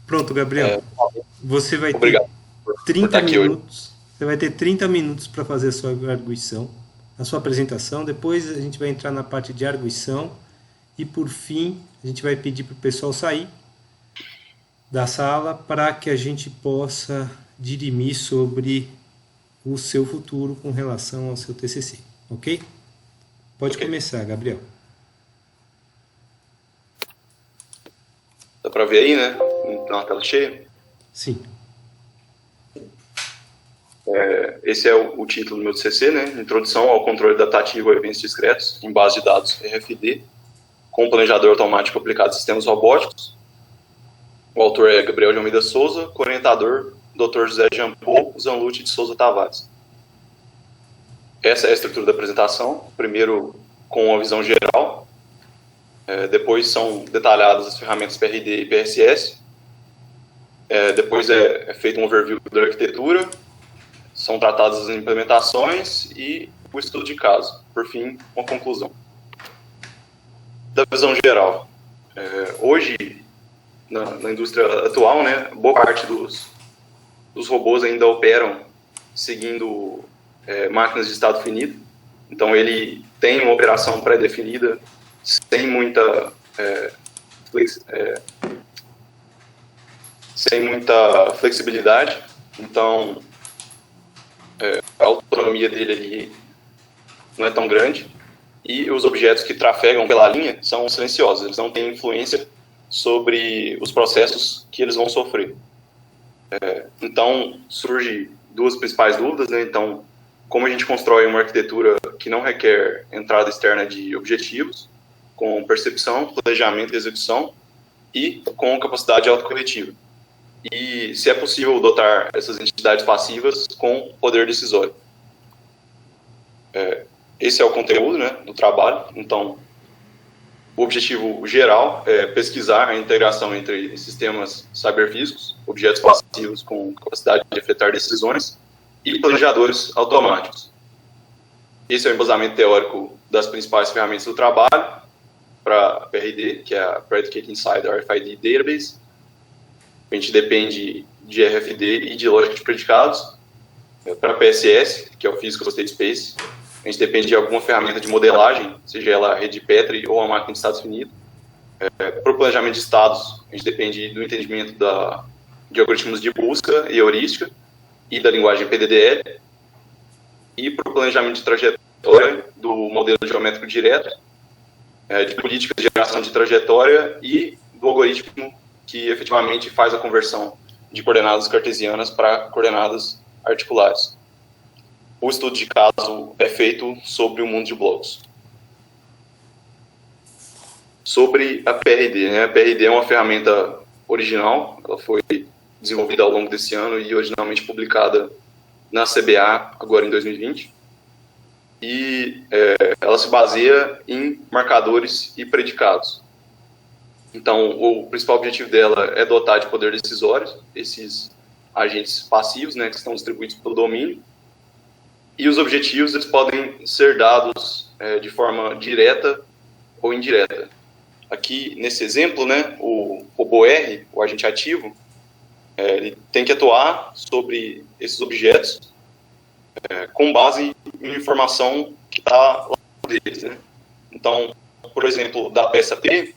Pronto, Gabriel. Você vai ter Obrigado por 30 estar aqui hoje. minutos. Você vai ter 30 minutos para fazer a sua arguição, a sua apresentação. Depois a gente vai entrar na parte de arguição. E por fim, a gente vai pedir para o pessoal sair da sala para que a gente possa dirimir sobre o seu futuro com relação ao seu TCC. Ok? Pode Ok. começar, Gabriel. Dá para ver aí, né? Na tela cheia. Sim. Esse é o título do meu TCC, né? Introdução ao controle adaptativo a eventos discretos em base de dados RFD, com planejador automático aplicado a sistemas robóticos. O autor é Gabriel de Almeida Souza, orientador Dr. José Jean Paul Zanlucci de Souza Tavares. Essa é a estrutura da apresentação. Primeiro, com uma visão geral. Depois são detalhadas as ferramentas PRD e PSS. Depois é feito um overview da arquitetura. São tratadas as implementações e o estudo de caso. Por fim, uma conclusão. Da visão geral. Hoje, na indústria atual, né, boa parte dos robôs ainda operam seguindo máquinas de estado finito. Então, ele tem uma operação pré-definida, sem muita flexibilidade. Então, a autonomia dele ali não é tão grande. E os objetos que trafegam pela linha são silenciosos. Eles não têm influência sobre os processos que eles vão sofrer. Então, surge duas principais dúvidas, né? Então, como a gente constrói uma arquitetura que não requer entrada externa de objetivos, com percepção, planejamento e execução, e com capacidade autocorretiva. E se é possível dotar essas entidades passivas com poder decisório. Esse é o conteúdo, né, do trabalho. Então, o objetivo geral é pesquisar a integração entre sistemas cyberfísicos, objetos passivos com capacidade de afetar decisões, e planejadores automáticos. Esse é o embasamento teórico das principais ferramentas do trabalho, para a PRD, que é a Predicate Inside RFID Database. A gente depende de RFD e de lógica de predicados. Para a PSS, que é o Physical State Space, a gente depende de alguma ferramenta de modelagem, seja ela a rede Petri ou a máquina de estados finitos. Para o planejamento de estados, a gente depende do entendimento de algoritmos de busca e heurística e da linguagem PDDL. E para o planejamento de trajetória, do modelo geométrico direto, de políticas de geração de trajetória e do algoritmo que efetivamente faz a conversão de coordenadas cartesianas para coordenadas articulares. O estudo de caso é feito sobre o mundo de blocos. Sobre a PRD, né? A PRD é uma ferramenta original, ela foi desenvolvida ao longo desse ano e originalmente publicada na CBA, agora em 2020. E ela se baseia em marcadores e predicados. Então, o principal objetivo dela é dotar de poder decisório esses agentes passivos, né, que estão distribuídos pelo domínio. E os objetivos eles podem ser dados de forma direta ou indireta. Aqui, nesse exemplo, né, o robô R, o agente ativo, ele tem que atuar sobre esses objetos com base em informação que está lá deles, né? Então, por exemplo, da peça P,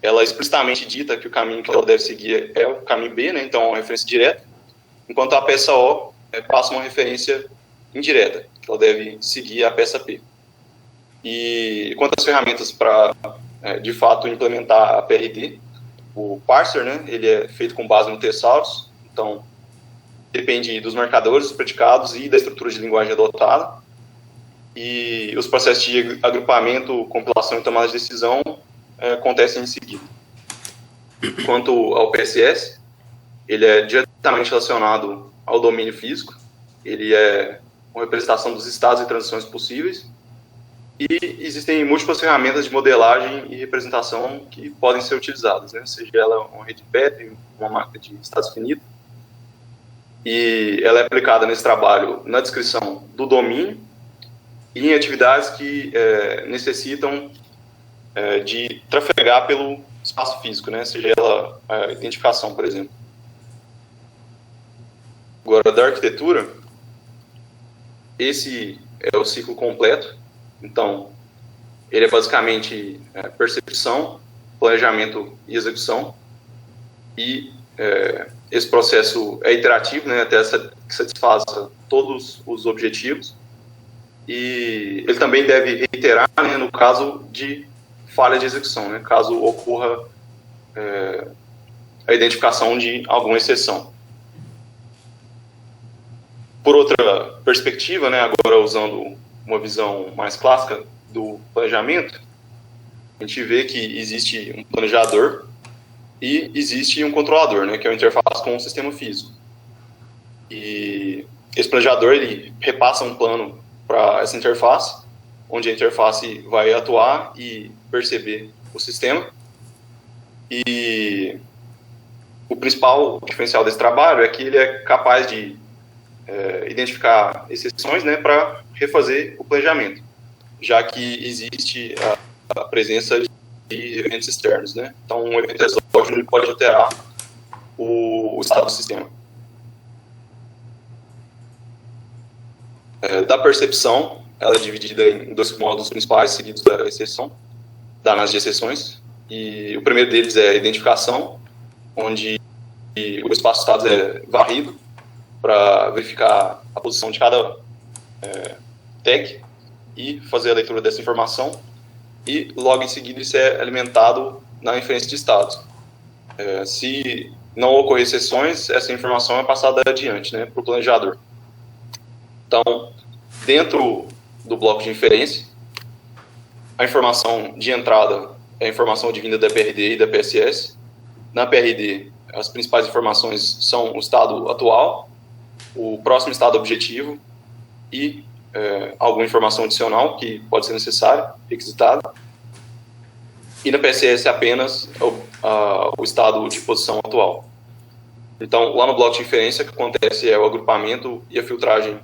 ela explicitamente dita que o caminho que ela deve seguir é o caminho B, né? Então, é uma referência direta, enquanto a peça O passa uma referência indireta, que ela deve seguir a peça P. E quanto às ferramentas para, de fato, implementar a PRD, o parser, né? Ele é feito com base no Thesaurus, então depende dos marcadores, dos predicados e da estrutura de linguagem adotada. E os processos de agrupamento, compilação e tomada de decisão acontecem em seguida. Quanto ao PSS, ele é diretamente relacionado ao domínio físico, ele é uma representação dos estados e transições possíveis, e existem múltiplas ferramentas de modelagem e representação que podem ser utilizadas, né? Seja ela uma rede Petri, uma máquina de estados finitos, e ela é aplicada nesse trabalho na descrição do domínio e em atividades que necessitam de trafegar pelo espaço físico, né? Seja ela a identificação, por exemplo. Agora, da arquitetura, esse é o ciclo completo. Então, ele é basicamente percepção, planejamento e execução. E esse processo é iterativo, né, até que satisfaça todos os objetivos. E ele também deve reiterar, né, no caso de falha de execução, né, caso ocorra a identificação de alguma exceção. Por outra perspectiva, né, agora usando uma visão mais clássica do planejamento, a gente vê que existe um planejador e existe um controlador, né, que é a interface com o sistema físico. E esse planejador, ele repassa um plano para essa interface, onde a interface vai atuar e perceber o sistema. E o principal diferencial desse trabalho é que ele é capaz de identificar exceções, né, para refazer o planejamento, já que existe a presença de eventos externos, né? Então, um evento exógeno ele pode alterar o estado do sistema. Da percepção, ela é dividida em dois módulos principais, seguidos da exceção, da análise de exceções. E o primeiro deles é a identificação, onde o espaço de estados é varrido para verificar a posição de cada tag e fazer a leitura dessa informação. E logo em seguida isso é alimentado na inferência de estados. Se não ocorrer exceções, essa informação é passada adiante, né, para o planejador. Então, dentro do bloco de inferência, a informação de entrada é a informação advinda da PRD e da PSS. Na PRD, as principais informações são o estado atual, o próximo estado objetivo e alguma informação adicional que pode ser necessária, requisitada. E na PSS apenas o estado de posição atual. Então, lá no bloco de inferência, o que acontece é o agrupamento e a filtragem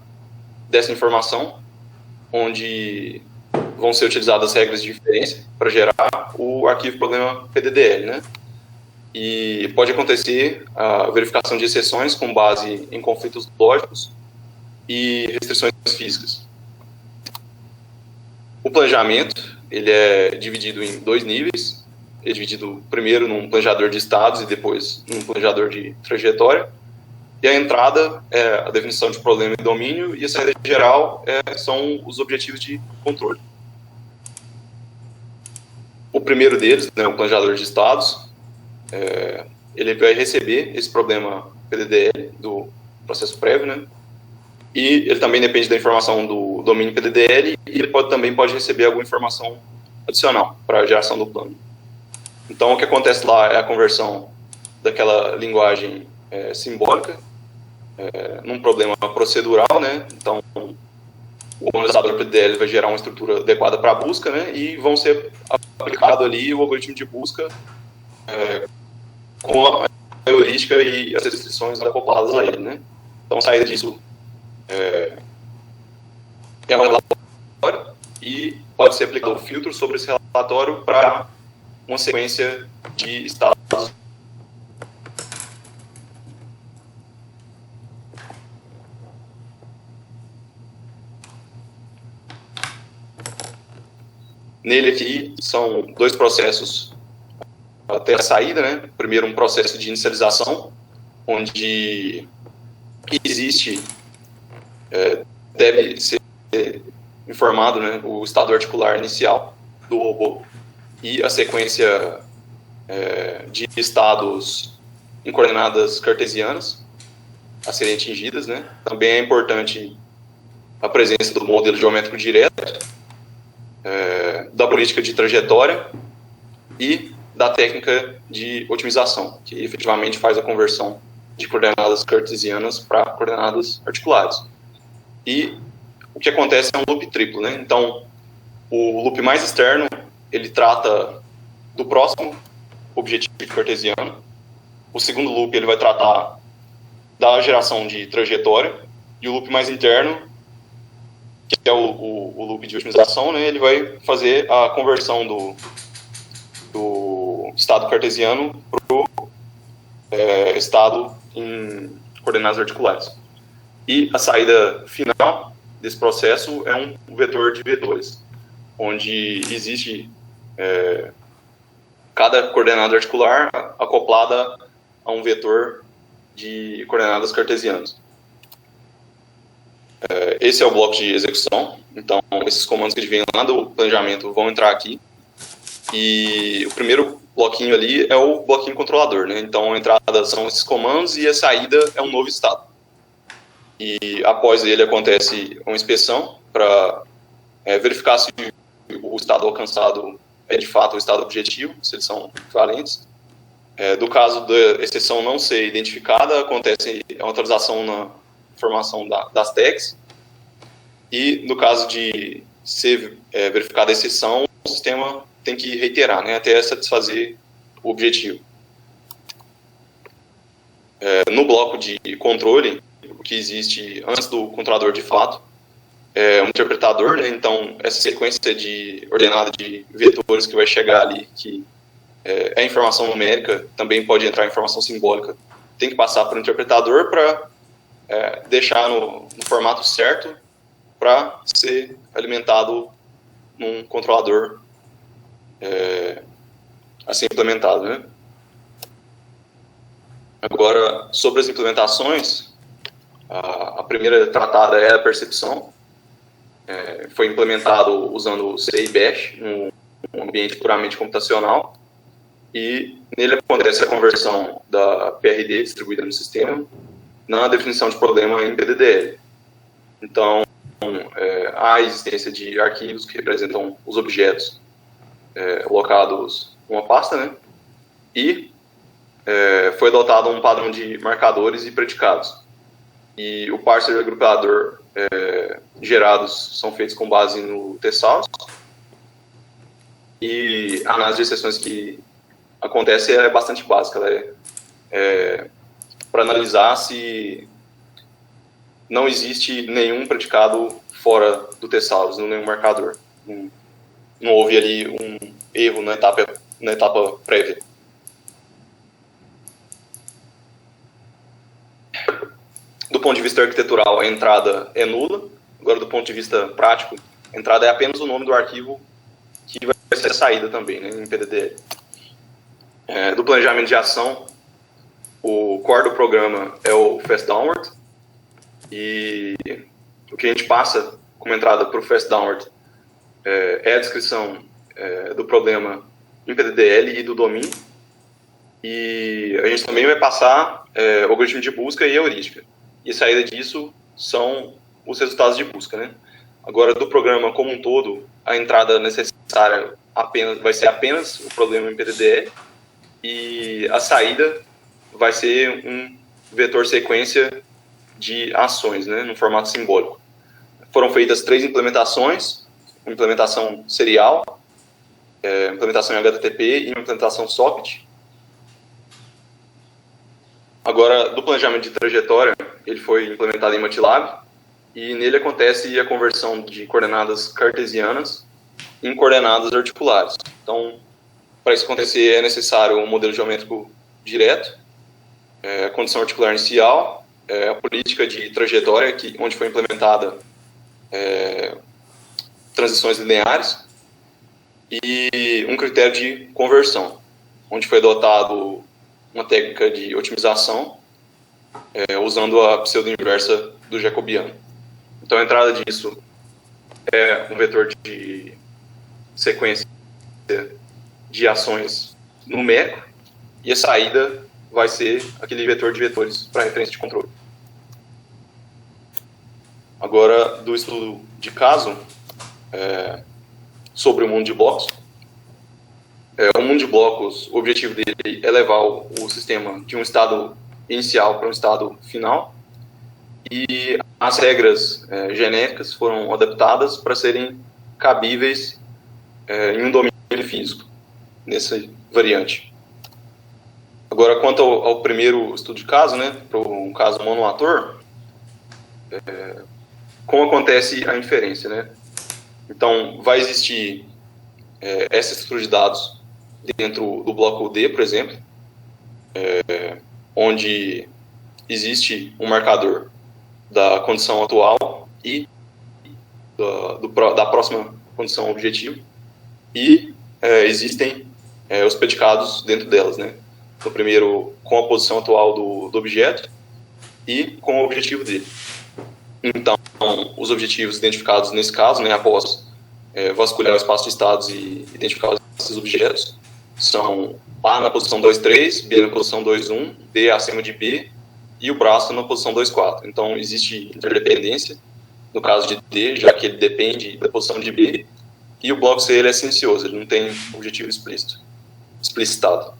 dessa informação, onde vão ser utilizadas regras de inferência para gerar o arquivo problema PDDL, né? E pode acontecer a verificação de exceções com base em conflitos lógicos e restrições físicas. O planejamento, ele é dividido em dois níveis. Ele é dividido primeiro num planejador de estados e depois num planejador de trajetória. E a entrada é a definição de problema e domínio, e a saída geral são os objetivos de controle. O primeiro deles, né, o planejador de estados, ele vai receber esse problema PDDL do processo prévio, né? E ele também depende da informação do domínio PDDL, e ele também pode receber alguma informação adicional para a geração do plano. Então, o que acontece lá é a conversão daquela linguagem simbólica num problema procedural, né? Então, o analisador PDDL vai gerar uma estrutura adequada para a busca, né? E vão ser aplicado ali o algoritmo de busca com a heurística e as restrições acopladas a ele, né? Então, a saída disso é um relatório e pode ser aplicado um filtro sobre esse relatório para uma sequência de estados. Nele aqui são dois processos até a saída, né? Primeiro, um processo de inicialização, onde existe, deve ser informado, né, o estado articular inicial do robô e a sequência de estados em coordenadas cartesianas a serem atingidas, né? Também é importante a presença do modelo geométrico direto, da política de trajetória e da técnica de otimização, que efetivamente faz a conversão de coordenadas cartesianas para coordenadas articulares. E o que acontece é um loop triplo, né? Então, o loop mais externo, ele trata do próximo objetivo cartesiano. O segundo loop, ele vai tratar da geração de trajetória. E o loop mais interno, que é o loop de otimização, né? Ele vai fazer a conversão do estado cartesiano para o estado em coordenadas articulares. E a saída final desse processo é um vetor de vetores, onde existe cada coordenada articular acoplada a um vetor de coordenadas cartesianas. Esse é o bloco de execução. Então, esses comandos que vêm lá do planejamento vão entrar aqui. E o primeiro bloquinho ali é o bloquinho controlador, né? Então, a entrada são esses comandos e a saída é um novo estado. E após ele acontece uma inspeção para verificar se o estado alcançado é de fato o estado objetivo, se eles são equivalentes. Do caso da exceção não ser identificada, acontece uma atualização na informação das tags. E no caso de ser verificada a exceção, o sistema tem que reiterar, né, até satisfazer o objetivo. No bloco de controle, o que existe antes do controlador de fato é um interpretador, né, então essa sequência de ordenada de vetores que vai chegar ali, que é informação numérica, também pode entrar informação simbólica, tem que passar para o interpretador para deixar no formato certo para ser alimentado num controlador a ser implementado, né? Agora, sobre as implementações, a primeira tratada é a percepção. Foi implementado usando C e Bash, num ambiente puramente computacional, e nele acontece a conversão da PRD distribuída no sistema na definição de problema em PDDL. Então, há a existência de arquivos que representam os objetos alocados numa pasta, né? E foi adotado um padrão de marcadores e predicados. E o parser e o agrupador gerados são feitos com base no Thesaurus. E a análise de exceções que acontece é bastante básica. Ela para analisar se não existe nenhum predicado fora do Thesaurus, nenhum marcador. Não houve ali um erro na etapa prévia. Do ponto de vista arquitetural, a entrada é nula. Agora, do ponto de vista prático, a entrada é apenas o nome do arquivo que vai ser a saída também, né, em PDDL. Do planejamento de ação, o core do programa é o Fast Downward. E o que a gente passa como entrada para o Fast Downward é a descrição do problema em PDDL e do domínio. E a gente também vai passar o algoritmo de busca e a heurística. E a saída disso são os resultados de busca, né? Agora, do programa como um todo, a entrada necessária vai ser apenas o problema em PDDL e a saída vai ser um vetor sequência de ações, né, no formato simbólico. Foram feitas 3 implementações, uma implementação serial, implementação em HTTP e uma implementação socket. Agora, do planejamento de trajetória, ele foi implementado em MATLAB e nele acontece a conversão de coordenadas cartesianas em coordenadas articulares. Então, para isso acontecer, é necessário um modelo geométrico direto, a condição articular inicial, a política de trajetória, onde foi implementada transições lineares, e um critério de conversão, onde foi adotado uma técnica de otimização usando a pseudo-inversa do jacobiano. Então, a entrada disso é um vetor de sequência de ações numérico, e a saída vai ser aquele vetor de vetores para referência de controle. Agora, do estudo de caso sobre o mundo de blocos. O mundo de blocos, o objetivo dele é levar o sistema de um estado inicial para um estado final, e as regras genéricas foram adaptadas para serem cabíveis em um domínio físico, nessa variante. Agora, quanto ao primeiro estudo de caso, né, para um caso monoator, como acontece a inferência, né? Então, vai existir essa estrutura de dados dentro do bloco D, por exemplo. onde existe um marcador da condição atual e da próxima condição objetivo, e existem os predicados dentro delas, né? Então, primeiro, com a posição atual do objeto e com o objetivo dele. Então, os objetivos identificados nesse caso, né, após vasculhar o espaço de estados e identificar esses objetos, são A na posição 2, 3, B na posição 2, 1, D acima de B e o braço na posição 2, 4. Então, existe interdependência no caso de D, já que ele depende da posição de B, e o bloco C ele é silencioso, ele não tem objetivo explicitado.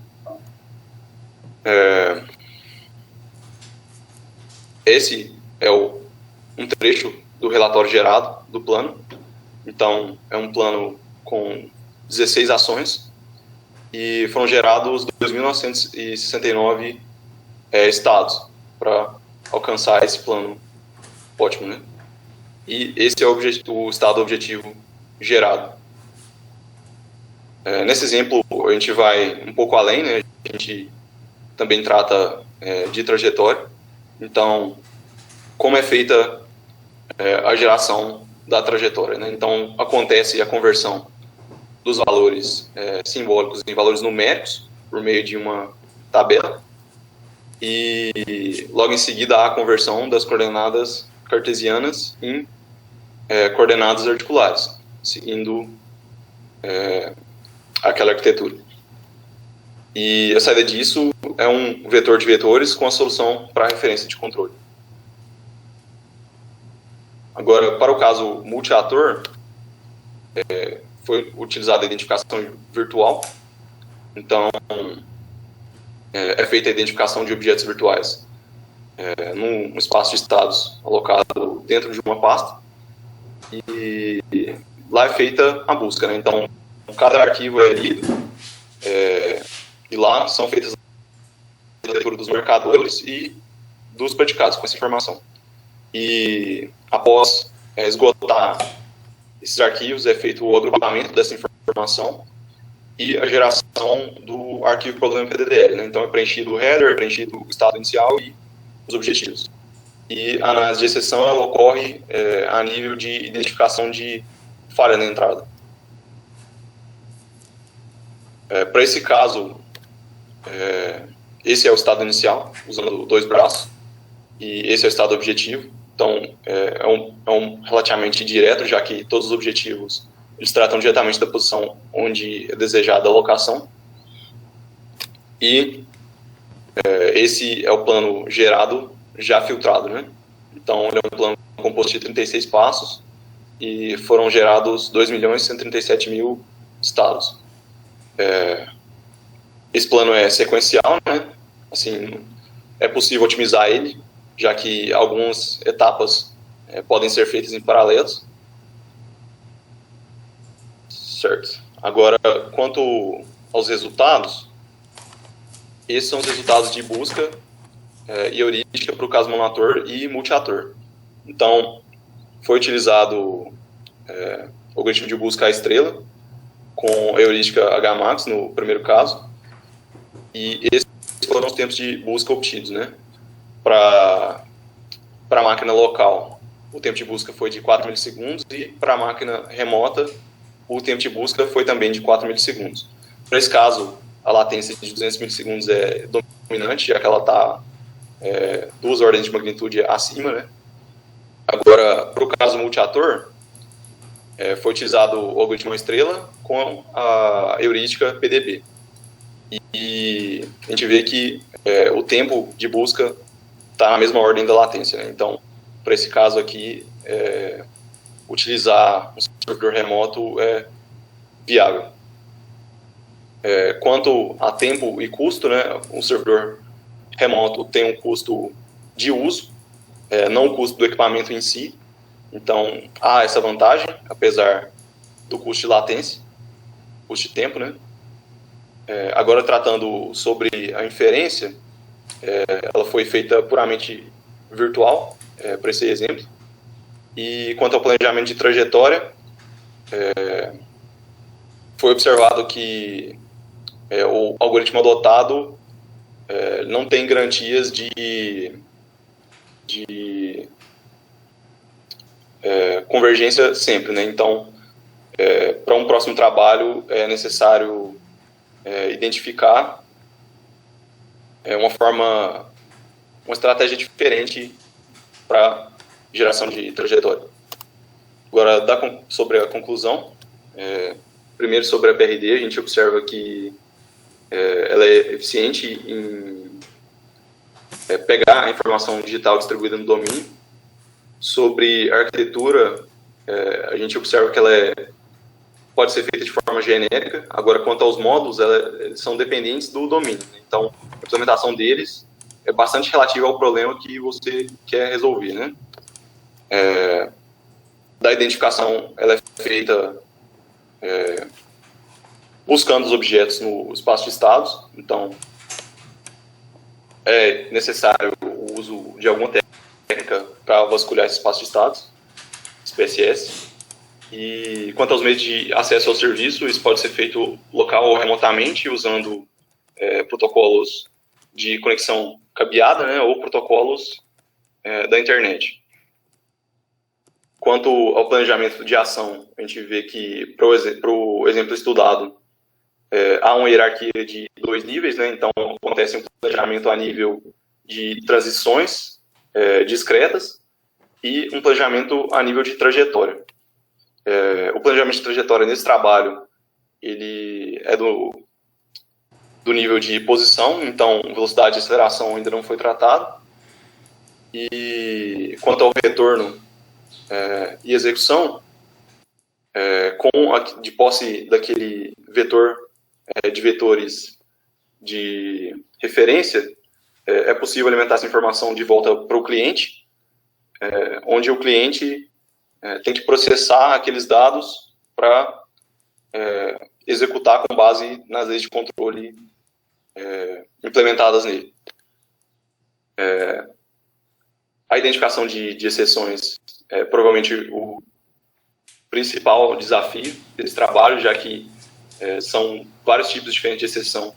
Esse é um trecho do relatório gerado do plano. Então, é um plano com 16 ações e foram gerados 2.969 estados para alcançar esse plano ótimo, né? E esse é o estado objetivo gerado. Nesse exemplo, a gente vai um pouco além, né? A gente também trata de trajetória. Então, como é feita a geração da trajetória, né? Então, acontece a conversão dos valores simbólicos em valores numéricos por meio de uma tabela, e logo em seguida há a conversão das coordenadas cartesianas em coordenadas articulares, seguindo aquela arquitetura. E a saída disso é um vetor de vetores com a solução para a referência de controle. Agora, para o caso multiator, foi utilizada a identificação virtual. Então, é feita a identificação de objetos virtuais num espaço de estados alocado dentro de uma pasta. E lá é feita a busca, né? Então, cada arquivo é lido e lá são feitas a leitura dos marcadores e dos predicados com essa informação. E após esgotar esses arquivos, é feito o agrupamento dessa informação e a geração do arquivo problema PDDL, né? Então é preenchido o header, é preenchido o estado inicial e os objetivos. E a análise de exceção ela ocorre a nível de identificação de falha na entrada. Para esse caso, esse é o estado inicial, usando 2 braços, e esse é o estado objetivo. Então, é um relativamente direto, já que todos os objetivos eles tratam diretamente da posição onde é desejada a alocação. E esse é o plano gerado, já filtrado, né? Então, ele é um plano composto de 36 passos e foram gerados 2.137.000 estados. Esse plano é sequencial, né? Assim, é possível otimizar ele, já que algumas etapas podem ser feitas em paralelos. Certo. Agora, quanto aos resultados, esses são os resultados de busca e heurística para o caso monoator e multiator. Então, foi utilizado o algoritmo de busca à estrela, com a heurística Hmax no primeiro caso, e esses foram os tempos de busca obtidos, né? Para a máquina local, o tempo de busca foi de 4 milissegundos, e para a máquina remota, o tempo de busca foi também de 4 milissegundos. Para esse caso, a latência de 200 milissegundos é dominante, já que ela está 2 ordens de magnitude acima, né? Agora, para o caso multiator, foi utilizado o algoritmo estrela com a heurística PDB. E a gente vê que o tempo de busca está na mesma ordem da latência, né? Então, para esse caso aqui, utilizar um servidor remoto é viável. Quanto a tempo e custo, né, um servidor remoto tem um custo de uso, não o custo do equipamento em si. Então, há essa vantagem, apesar do custo de latência, custo de tempo, né? Agora, tratando sobre a inferência, ela foi feita puramente virtual, para esse exemplo. E quanto ao planejamento de trajetória, foi observado que o algoritmo adotado não tem garantias convergência sempre, né? Então, para um próximo trabalho é necessário identificar uma estratégia diferente para geração de trajetória. Agora, sobre a conclusão, primeiro sobre a PRD, a gente observa que ela é eficiente em pegar a informação digital distribuída no domínio. Sobre a arquitetura, a gente observa que ela pode ser feita de forma genérica. Agora, quanto aos módulos, eles são dependentes do domínio. Então, a implementação deles é bastante relativa ao problema que você quer resolver, né? Da identificação, ela é feita buscando os objetos no espaço de estados. Então, é necessário o uso de alguma técnica para vasculhar esse espaço de estados, SPSS. E quanto aos meios de acesso ao serviço, isso pode ser feito local ou remotamente, usando protocolos de conexão cabeada, né, ou protocolos da internet. Quanto ao planejamento de ação, a gente vê que, para o exemplo estudado, há uma hierarquia de 2 níveis, né? Então acontece um planejamento a nível de transições discretas e um planejamento a nível de trajetória. O planejamento de trajetória nesse trabalho, ele é do nível de posição, então velocidade e aceleração ainda não foi tratado. E quanto ao retorno e execução, de posse daquele vetor de vetores de referência, é possível alimentar essa informação de volta para o cliente, onde o cliente tem que processar aqueles dados para executar com base nas leis de controle implementadas nele. A identificação de exceções é provavelmente o principal desafio desse trabalho, já que são vários tipos diferentes de exceção,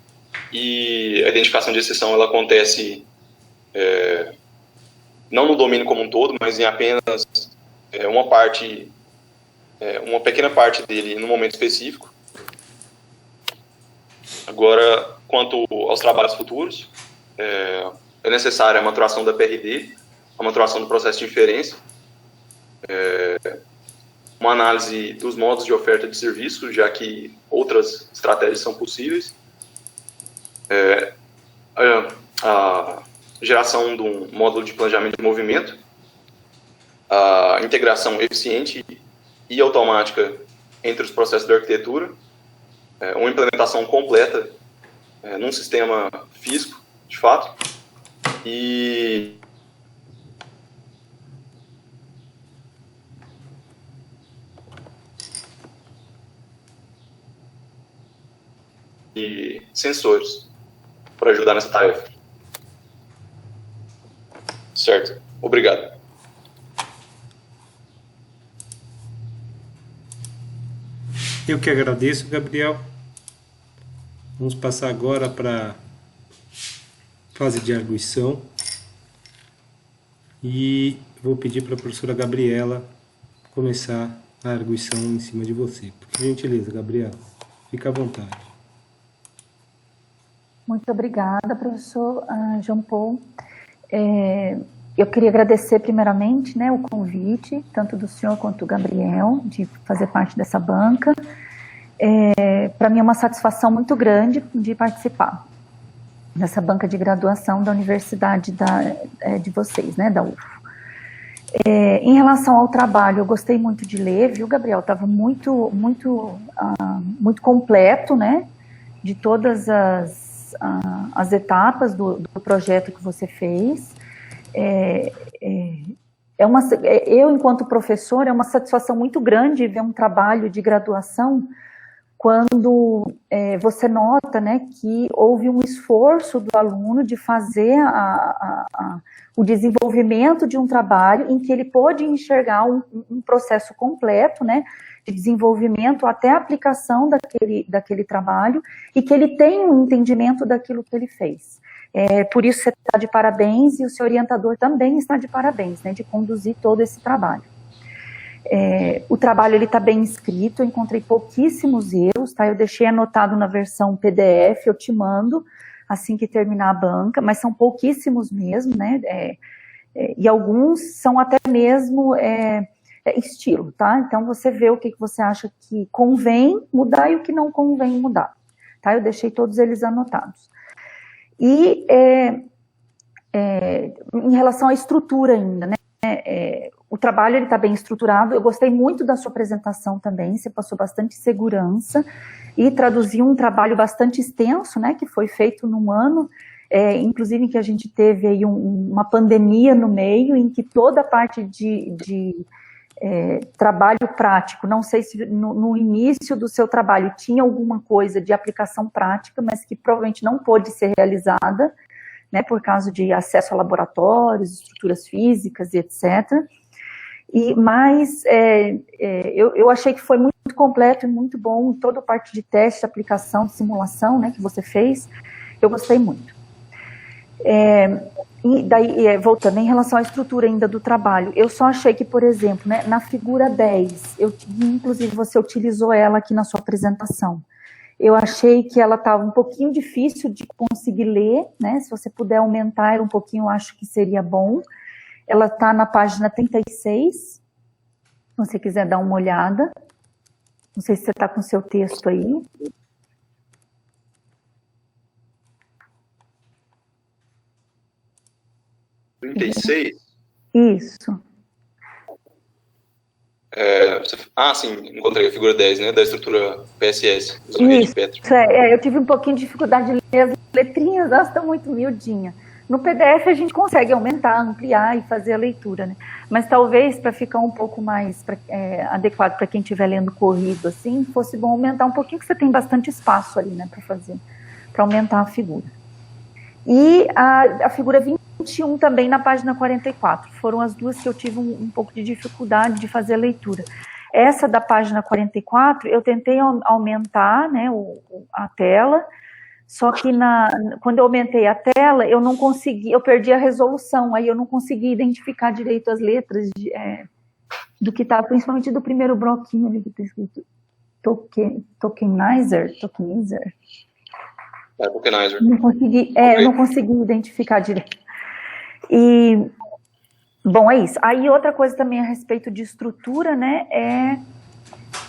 e a identificação de exceção ela acontece não no domínio como um todo, mas em apenas uma pequena parte dele no momento específico. Agora, quanto aos trabalhos futuros, é necessária a maturação da PRD, a maturação do processo de inferência, uma análise dos modos de oferta de serviço, já que outras estratégias são possíveis, a geração de um módulo de planejamento de movimento, a integração eficiente e automática entre os processos da arquitetura, uma implementação completa num sistema físico, de fato, e sensores para ajudar nessa tarefa. Certo. Obrigado. Eu que agradeço, Gabriel. Vamos passar agora para a fase de arguição. E vou pedir para a professora Gabriela começar a arguição em cima de você. Por gentileza, Gabriela. Fica à vontade. Muito obrigada, professor João Paul. Eu queria agradecer primeiramente, né, o convite, tanto do senhor quanto do Gabriel, de fazer parte dessa banca. Para mim é uma satisfação muito grande de participar dessa banca de graduação da universidade de vocês, né, da UFO. Em relação ao trabalho, eu gostei muito de ler, viu, Gabriel? Estava muito completo, né, de todas as etapas do projeto que você fez. Eu, enquanto professor, é uma satisfação muito grande ver um trabalho de graduação quando você nota, né, que houve um esforço do aluno de fazer o desenvolvimento de um trabalho em que ele pôde enxergar um processo completo, né, de desenvolvimento até a aplicação daquele trabalho, e que ele tem um entendimento daquilo que ele fez. Por isso você está de parabéns e o seu orientador também está de parabéns, né, de conduzir todo esse trabalho. O trabalho está bem escrito, eu encontrei pouquíssimos erros, tá? Eu deixei anotado na versão PDF, eu te mando assim que terminar a banca, mas são pouquíssimos mesmo, né? E alguns são até mesmo estilo, tá? Então você vê o que você acha que convém mudar e o que não convém mudar, tá? Eu deixei todos eles anotados. E em relação à estrutura ainda, né? O trabalho está bem estruturado, eu gostei muito da sua apresentação também, você passou bastante segurança e traduziu um trabalho bastante extenso, né, que foi feito num ano, inclusive em que a gente teve aí uma pandemia no meio, em que toda a parte de trabalho prático, não sei se no início do seu trabalho tinha alguma coisa de aplicação prática, mas que provavelmente não pôde ser realizada, né, por causa de acesso a laboratórios, estruturas físicas e etc. Mas eu achei que foi muito completo e muito bom, toda a parte de teste, aplicação, de simulação, né, que você fez, eu gostei muito. E daí, voltando, em relação à estrutura ainda do trabalho, eu só achei que, por exemplo, né, na figura 10, inclusive você utilizou ela aqui na sua apresentação, eu achei que ela estava um pouquinho difícil de conseguir ler, né, se você puder aumentar um pouquinho, eu acho que seria bom. Ela está na página 36, se você quiser dar uma olhada. Não sei se você está com o seu texto aí. Isso. Sim, encontrei a figura 10, né, da estrutura PSS. Isso, eu tive um pouquinho de dificuldade de ler as letrinhas, elas estão muito miudinhas. No PDF a gente consegue aumentar, ampliar e fazer a leitura, né? Mas talvez para ficar um pouco mais adequado para quem estiver lendo corrido, assim, fosse bom aumentar um pouquinho, que você tem bastante espaço ali, né, para aumentar a figura. E a figura 21 também na página 44, foram as duas que eu tive um pouco de dificuldade de fazer a leitura. Essa da página 44, eu tentei aumentar, né, a tela, só que quando eu aumentei a tela, eu não consegui, eu perdi a resolução, aí eu não consegui identificar direito as letras do que estava, principalmente do primeiro bloquinho ali que está escrito Tokenizer. Tokenizer. Não consegui, eu não consegui identificar direito. E, bom, é isso. Aí outra coisa também a respeito de estrutura, né,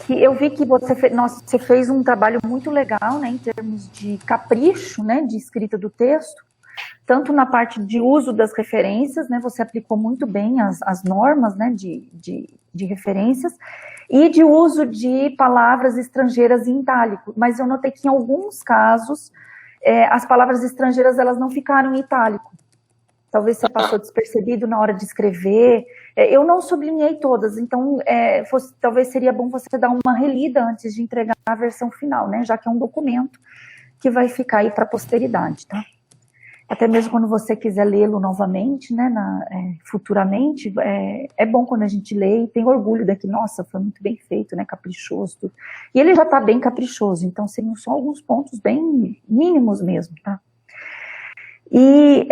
que eu vi que você fez um trabalho muito legal, né, em termos de capricho, né, de escrita do texto, tanto na parte de uso das referências, né, você aplicou muito bem as normas, né, de referências, e de uso de palavras estrangeiras em itálico, mas eu notei que em alguns casos as palavras estrangeiras elas não ficaram em itálico. Talvez você passou despercebido na hora de escrever. Eu não sublinhei todas, então talvez seria bom você dar uma relida antes de entregar a versão final, né? Já que é um documento que vai ficar aí para a posteridade, tá? Até mesmo quando você quiser lê-lo novamente, né, futuramente, é bom quando a gente lê e tem orgulho daqui, nossa, foi muito bem feito, né, caprichoso, tudo. E ele já está bem caprichoso, então seriam só alguns pontos bem mínimos mesmo, tá? E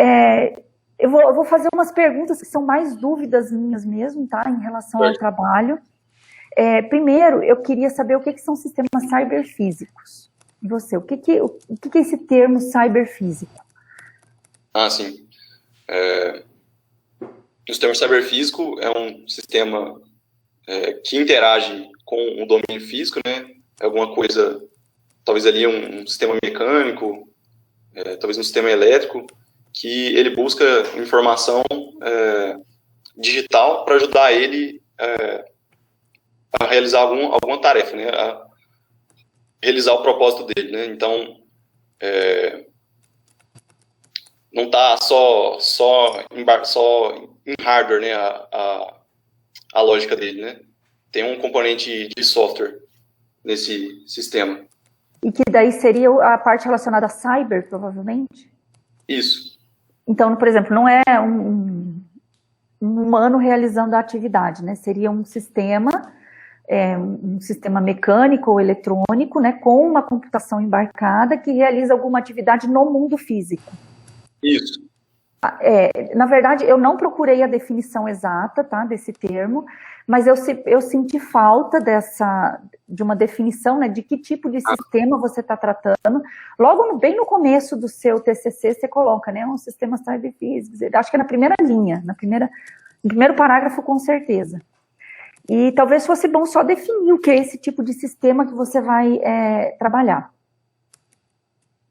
eu vou fazer umas perguntas que são mais dúvidas minhas mesmo, tá, em relação ao trabalho. Primeiro, eu queria saber o que são sistemas cyberfísicos. E você, o que é esse termo cyberfísico? Sim. O sistema cyberfísico é um sistema que interage com o domínio físico, né? É alguma coisa, talvez ali um sistema mecânico, talvez um sistema elétrico, que ele busca informação digital para ajudar ele a realizar alguma tarefa, né? A realizar o propósito dele, né? Então, não está só em hardware, né, a lógica dele, né? Tem um componente de software nesse sistema. E que daí seria a parte relacionada a cyber, provavelmente? Isso. Então, por exemplo, não é um humano realizando a atividade, né? Seria um sistema mecânico ou eletrônico, né, com uma computação embarcada que realiza alguma atividade no mundo físico. Isso. Na verdade, eu não procurei a definição exata, tá, desse termo, mas eu senti falta de uma definição, né, de que tipo de sistema você está tratando. Logo, bem no começo do seu TCC, você coloca, né, um sistema cyber-physics, acho que é na primeira linha, no primeiro parágrafo, com certeza. E talvez fosse bom só definir o que é esse tipo de sistema que você vai trabalhar.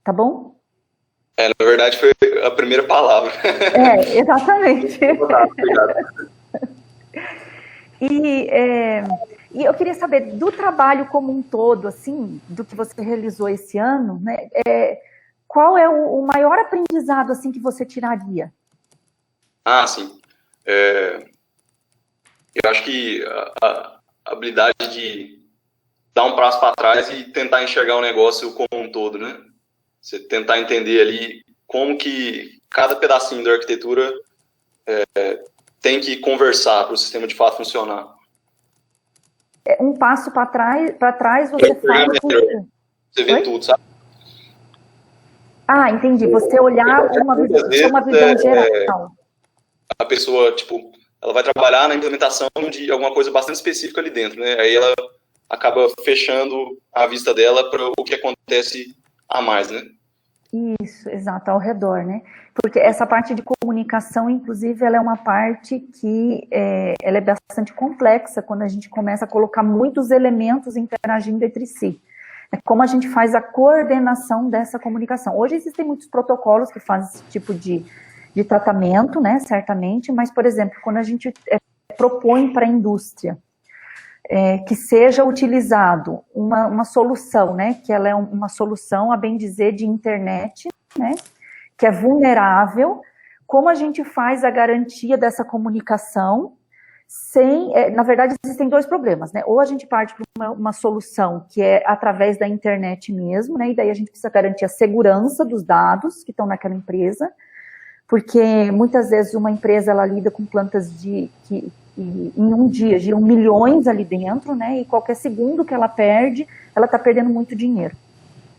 Tá bom? Na verdade, foi a primeira palavra. Exatamente. Obrigado. E eu queria saber, do trabalho como um todo, assim, do que você realizou esse ano, né, qual é o maior aprendizado, assim, que você tiraria? Sim. Eu acho que a habilidade de dar um passo para trás e tentar enxergar o negócio como um todo, né? Você tentar entender ali como que cada pedacinho da arquitetura tem que conversar para o sistema de fato funcionar. Um passo para trás você fala... Você vê tudo, sabe? Entendi. Você olhar uma visão geral. A pessoa, tipo, ela vai trabalhar na implementação de alguma coisa bastante específica ali dentro, né? Aí ela acaba fechando a vista dela para o que acontece a mais, né? Isso, exato, ao redor, né? Porque essa parte de comunicação, inclusive, ela é uma parte que ela é bastante complexa quando a gente começa a colocar muitos elementos interagindo entre si. Como a gente faz a coordenação dessa comunicação. Hoje existem muitos protocolos que fazem esse tipo de tratamento, né, certamente, mas, por exemplo, quando a gente propõe para a indústria que seja utilizado uma solução, né, que ela é uma solução, a bem dizer, de internet, né, que é vulnerável, como a gente faz a garantia dessa comunicação sem... na verdade, existem dois problemas, né, ou a gente parte para uma solução que é através da internet mesmo, né, e daí a gente precisa garantir a segurança dos dados que estão naquela empresa, porque muitas vezes uma empresa ela lida com plantas que em um dia giram milhões ali dentro, né, e qualquer segundo que ela perde, ela está perdendo muito dinheiro.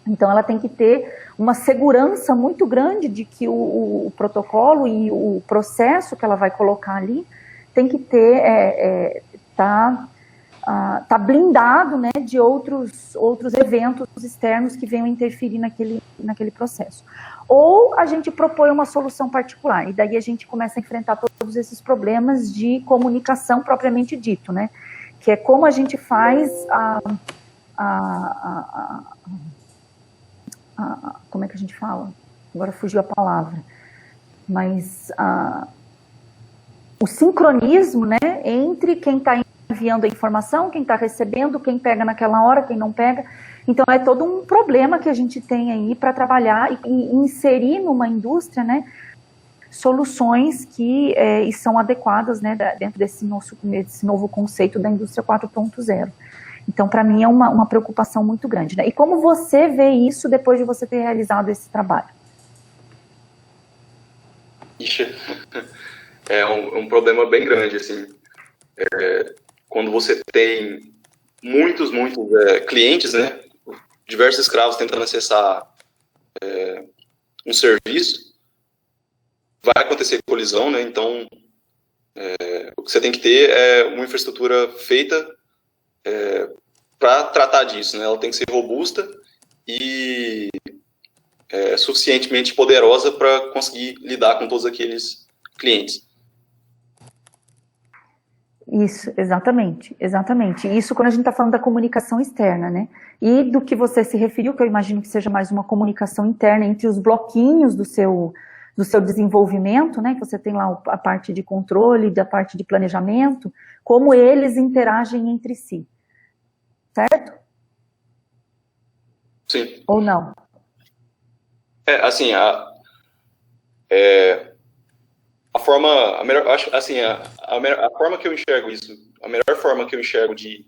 Então ela tem que ter uma segurança muito grande de que o protocolo e o processo que ela vai colocar ali tem que ter, tá blindado, né, de outros eventos externos que venham interferir naquele processo. Ou a gente propõe uma solução particular, e daí a gente começa a enfrentar todos esses problemas de comunicação propriamente dito, né, que é como a gente faz como é que a gente fala? Agora fugiu a palavra. Mas o sincronismo, né, entre quem está enviando a informação, quem está recebendo, quem pega naquela hora, quem não pega. Então, é todo um problema que a gente tem aí para trabalhar e inserir numa indústria, né, soluções que são adequadas, né, dentro desse novo conceito da indústria 4.0. Então, para mim, é uma preocupação muito grande, né? E como você vê isso depois de você ter realizado esse trabalho? Ixi, é um problema bem grande, assim. Quando você tem muitos clientes, né, diversos escravos tentando acessar um serviço, vai acontecer colisão, né? Então, o que você tem que ter é uma infraestrutura feita para tratar disso, né? Ela tem que ser robusta e suficientemente poderosa para conseguir lidar com todos aqueles clientes. Isso, exatamente. Isso quando a gente está falando da comunicação externa, né? E do que você se referiu, que eu imagino que seja mais uma comunicação interna entre os bloquinhos do seu desenvolvimento, né? Que você tem lá a parte de controle, da parte de planejamento, como eles interagem entre si. Certo? Sim. Ou não? Assim, a forma que eu enxergo isso, a melhor forma que eu enxergo de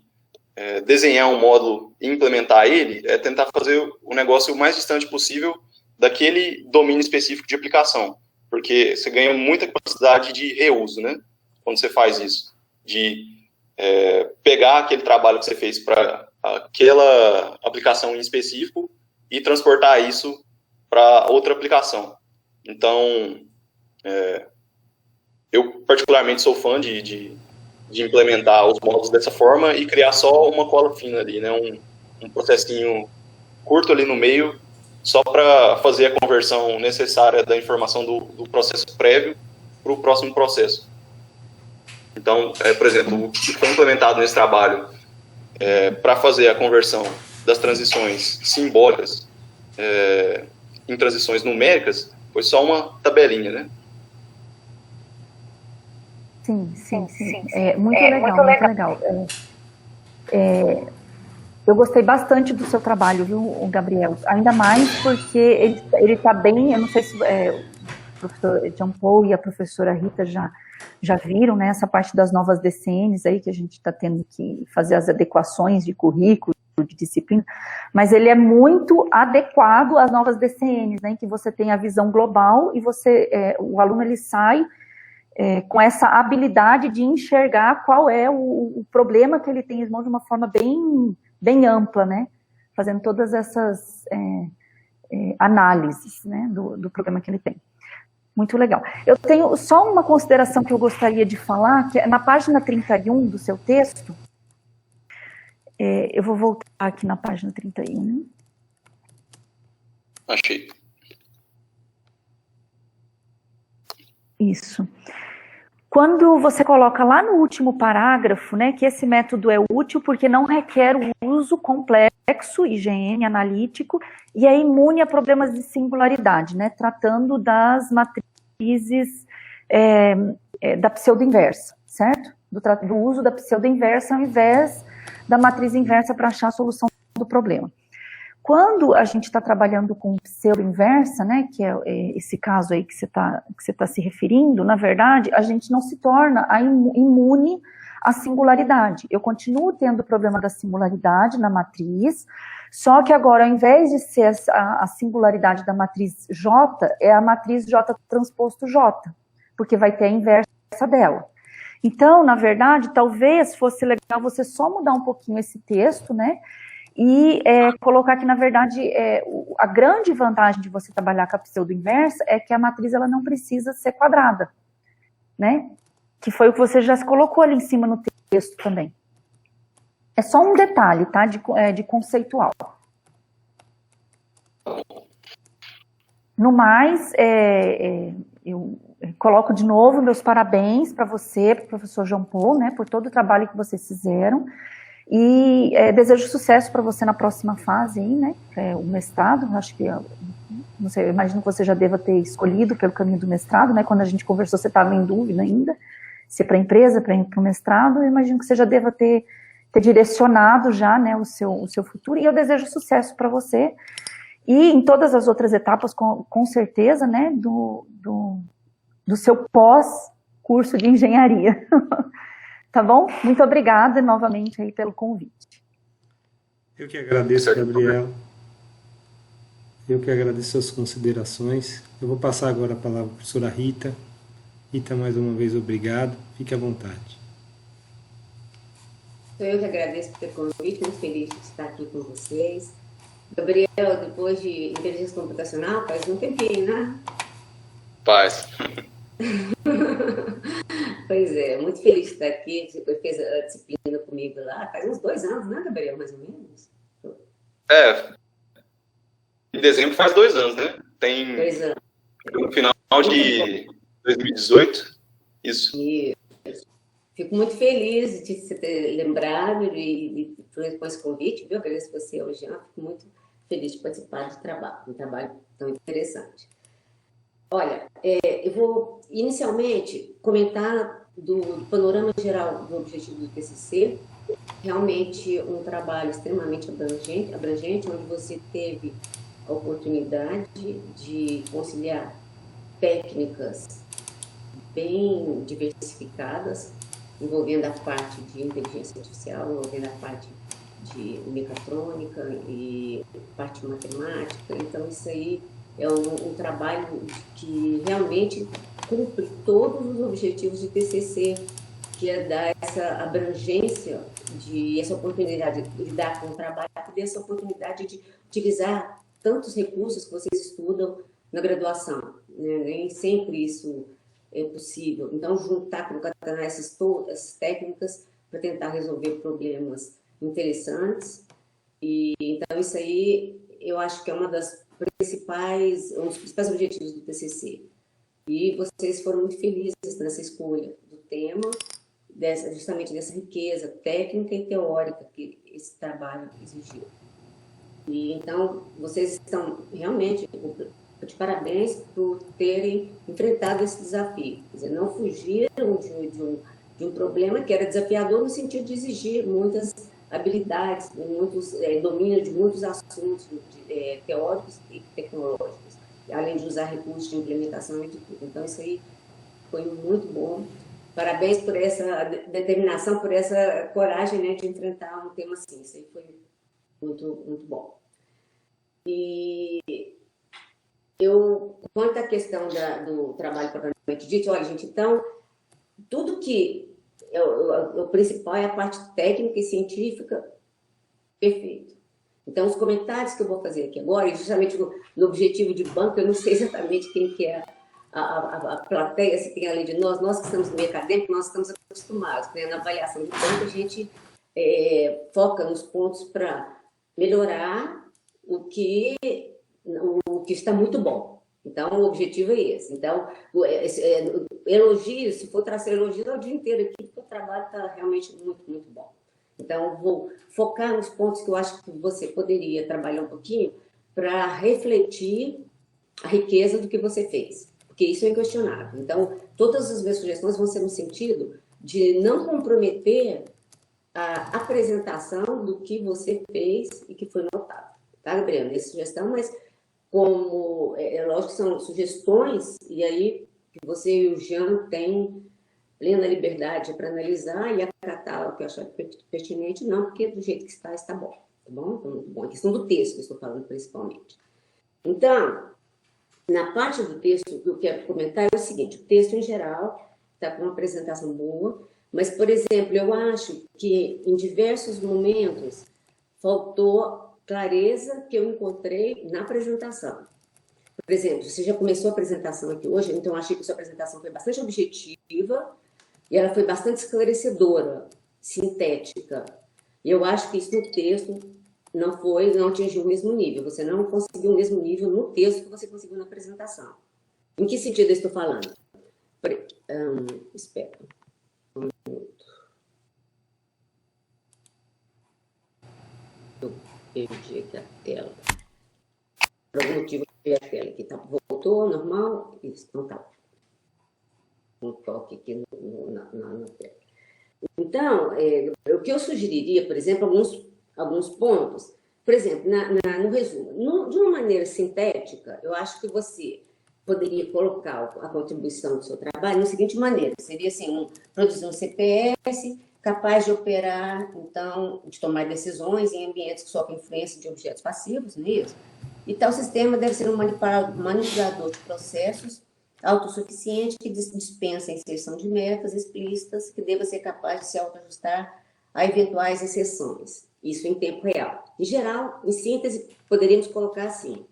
desenhar um módulo e implementar ele é tentar fazer o negócio o mais distante possível daquele domínio específico de aplicação, porque você ganha muita capacidade de reuso, né? Quando você faz isso, de pegar aquele trabalho que você fez para aquela aplicação em específico e transportar isso para outra aplicação. Então, eu particularmente sou fã de implementar os módulos dessa forma e criar só uma cola fina ali, né? Um processinho curto ali no meio, só para fazer a conversão necessária da informação do processo prévio para o próximo processo. Então, por exemplo, o que foi implementado nesse trabalho para fazer a conversão das transições simbólicas em transições numéricas foi só uma tabelinha, né? Sim. Muito legal. Eu gostei bastante do seu trabalho, viu, Gabriel? Ainda mais porque ele está bem, eu não sei se o professor Jean Paul e a professora Rita já viram, né, essa parte das novas DCNs aí, que a gente está tendo que fazer as adequações de currículo, de disciplina, mas ele é muito adequado às novas DCNs, né, em que você tem a visão global e o aluno ele sai com essa habilidade de enxergar qual é o problema que ele tem em mãos de uma forma bem ampla, né, fazendo todas essas análises, né, do problema que ele tem. Muito legal. Eu tenho só uma consideração que eu gostaria de falar, que é na página 31 do seu texto. Eu vou voltar aqui na página 31. Achei. Isso. Quando você coloca lá no último parágrafo, né, que esse método é útil porque não requer o uso complexo, IgN, analítico, e é imune a problemas de singularidade, né, tratando das matrizes da pseudo-inversa, certo? Do uso da pseudo-inversa ao invés da matriz inversa para achar a solução do problema. Quando a gente está trabalhando com pseudo-inversa, né, que é esse caso aí que você tá se referindo, na verdade, a gente não se torna imune à singularidade. Eu continuo tendo o problema da singularidade na matriz, só que agora, ao invés de ser a singularidade da matriz J, é a matriz J transposto J, porque vai ter a inversa dela. Então, na verdade, talvez fosse legal você só mudar um pouquinho esse texto, né, e colocar que, na verdade, a grande vantagem de você trabalhar com a pseudo-inversa é que a matriz ela não precisa ser quadrada, né? Que foi o que você já colocou ali em cima no texto também. É só um detalhe, tá? De conceitual. No mais, eu coloco de novo meus parabéns para você, para o professor Jean Paul, né? Por todo o trabalho que vocês fizeram. E desejo sucesso para você na próxima fase aí, né, o mestrado. Acho que, não sei, eu imagino que você já deva ter escolhido pelo caminho do mestrado, né, quando a gente conversou você estava em dúvida ainda, se para a empresa, para o mestrado. Eu imagino que você já deva ter direcionado já, né, o seu futuro, e eu desejo sucesso para você, e em todas as outras etapas, com certeza, né, do seu pós-curso de engenharia. Tá bom? Muito obrigada novamente aí pelo convite. Eu que agradeço, Gabriel. Eu que agradeço as considerações. Eu vou passar agora a palavra para a professora Rita. Rita, mais uma vez, obrigado. Fique à vontade. Eu que agradeço pelo convite, muito feliz de estar aqui com vocês. Gabriel, depois de inteligência computacional, faz um tempinho, né? Faz. Pois é, muito feliz de estar aqui. Você fez a disciplina comigo lá, faz uns 2 anos, né, Gabriel, mais ou menos? Em dezembro faz 2 anos, né? Tem 2 anos. No final de 2018, isso. E fico muito feliz de você ter lembrado com esse convite, viu? Agradeço você hoje, fico muito feliz de participar um trabalho tão interessante. Olha, eu vou inicialmente comentar do panorama geral do objetivo do TCC, realmente um trabalho extremamente abrangente, onde você teve a oportunidade de conciliar técnicas bem diversificadas, envolvendo a parte de inteligência artificial, envolvendo a parte de mecatrônica e parte matemática. Então, isso aí é um trabalho que realmente cumpre todos os objetivos de TCC, que é dar essa abrangência, essa oportunidade de lidar com o trabalho, e essa oportunidade de utilizar tantos recursos que vocês estudam na graduação, né? Nem sempre isso é possível. Então, juntar, concatenar essas técnicas para tentar resolver problemas interessantes. E então isso aí eu acho que é um dos principais objetivos do TCC. E vocês foram muito felizes nessa escolha do tema, justamente dessa riqueza técnica e teórica que esse trabalho exigiu. E então vocês estão realmente de parabéns por terem enfrentado esse desafio. Quer dizer, não fugiram de um problema que era desafiador no sentido de exigir muitas habilidades, domínio de muitos assuntos teóricos e tecnológicos, além de usar recursos de implementação e de tudo. Então, isso aí foi muito bom. Parabéns por essa determinação, por essa coragem, né, de enfrentar um tema assim. Isso aí foi muito, muito bom. E quanto à questão do trabalho propriamente dito, olha, gente, então, tudo que o principal é a parte técnica e científica, perfeito. Então, os comentários que eu vou fazer aqui agora, e justamente no objetivo de banco, eu não sei exatamente quem que é a plateia, se tem além de nós que estamos no meio acadêmico, nós estamos acostumados, né? Na avaliação de banco, a gente foca nos pontos para melhorar o que está muito bom. Então, o objetivo é esse. Então, elogios, se for trazer elogios, é o dia inteiro aqui, porque o trabalho está realmente muito, muito bom. Então, vou focar nos pontos que eu acho que você poderia trabalhar um pouquinho para refletir a riqueza do que você fez, porque isso é inquestionável. Então, todas as minhas sugestões vão ser no sentido de não comprometer a apresentação do que você fez e que foi notado. Tá, Gabriela? Essa sugestão, mas como é lógico que são sugestões, e aí você e o Jean têm plena liberdade para analisar e acatar o que eu achar pertinente, não, porque do jeito que está bom, tá bom? Então, muito bom. A questão do texto que eu estou falando principalmente. Então, na parte do texto, que eu quero comentar é o seguinte: o texto, em geral, está com uma apresentação boa, mas, por exemplo, eu acho que em diversos momentos faltou clareza que eu encontrei na apresentação. Por exemplo, você já começou a apresentação aqui hoje, então eu achei que a sua apresentação foi bastante objetiva e ela foi bastante esclarecedora, sintética. E eu acho que isso no texto não atingiu o mesmo nível. Você não conseguiu o mesmo nível no texto que você conseguiu na apresentação. Em que sentido eu estou falando? Espera um minuto. Eu perdi aqui a tela. Por algum motivo, eu perdi a tela aqui. Tá, voltou, normal? Isso, não tá. Um toque aqui na tela. Então, o que eu sugeriria, por exemplo, alguns pontos. Por exemplo, no resumo, de uma maneira sintética, eu acho que você poderia colocar a contribuição do seu trabalho na seguinte maneira: seria assim, produzir um CPS capaz de operar, então, de tomar decisões em ambientes que sofrem influência de objetos passivos, não é isso? E tal sistema deve ser um manipulador de processos autossuficiente que dispensa a inserção de metas explícitas, que deva ser capaz de se autoajustar a eventuais exceções. Isso em tempo real. Em geral, em síntese, poderíamos colocar assim.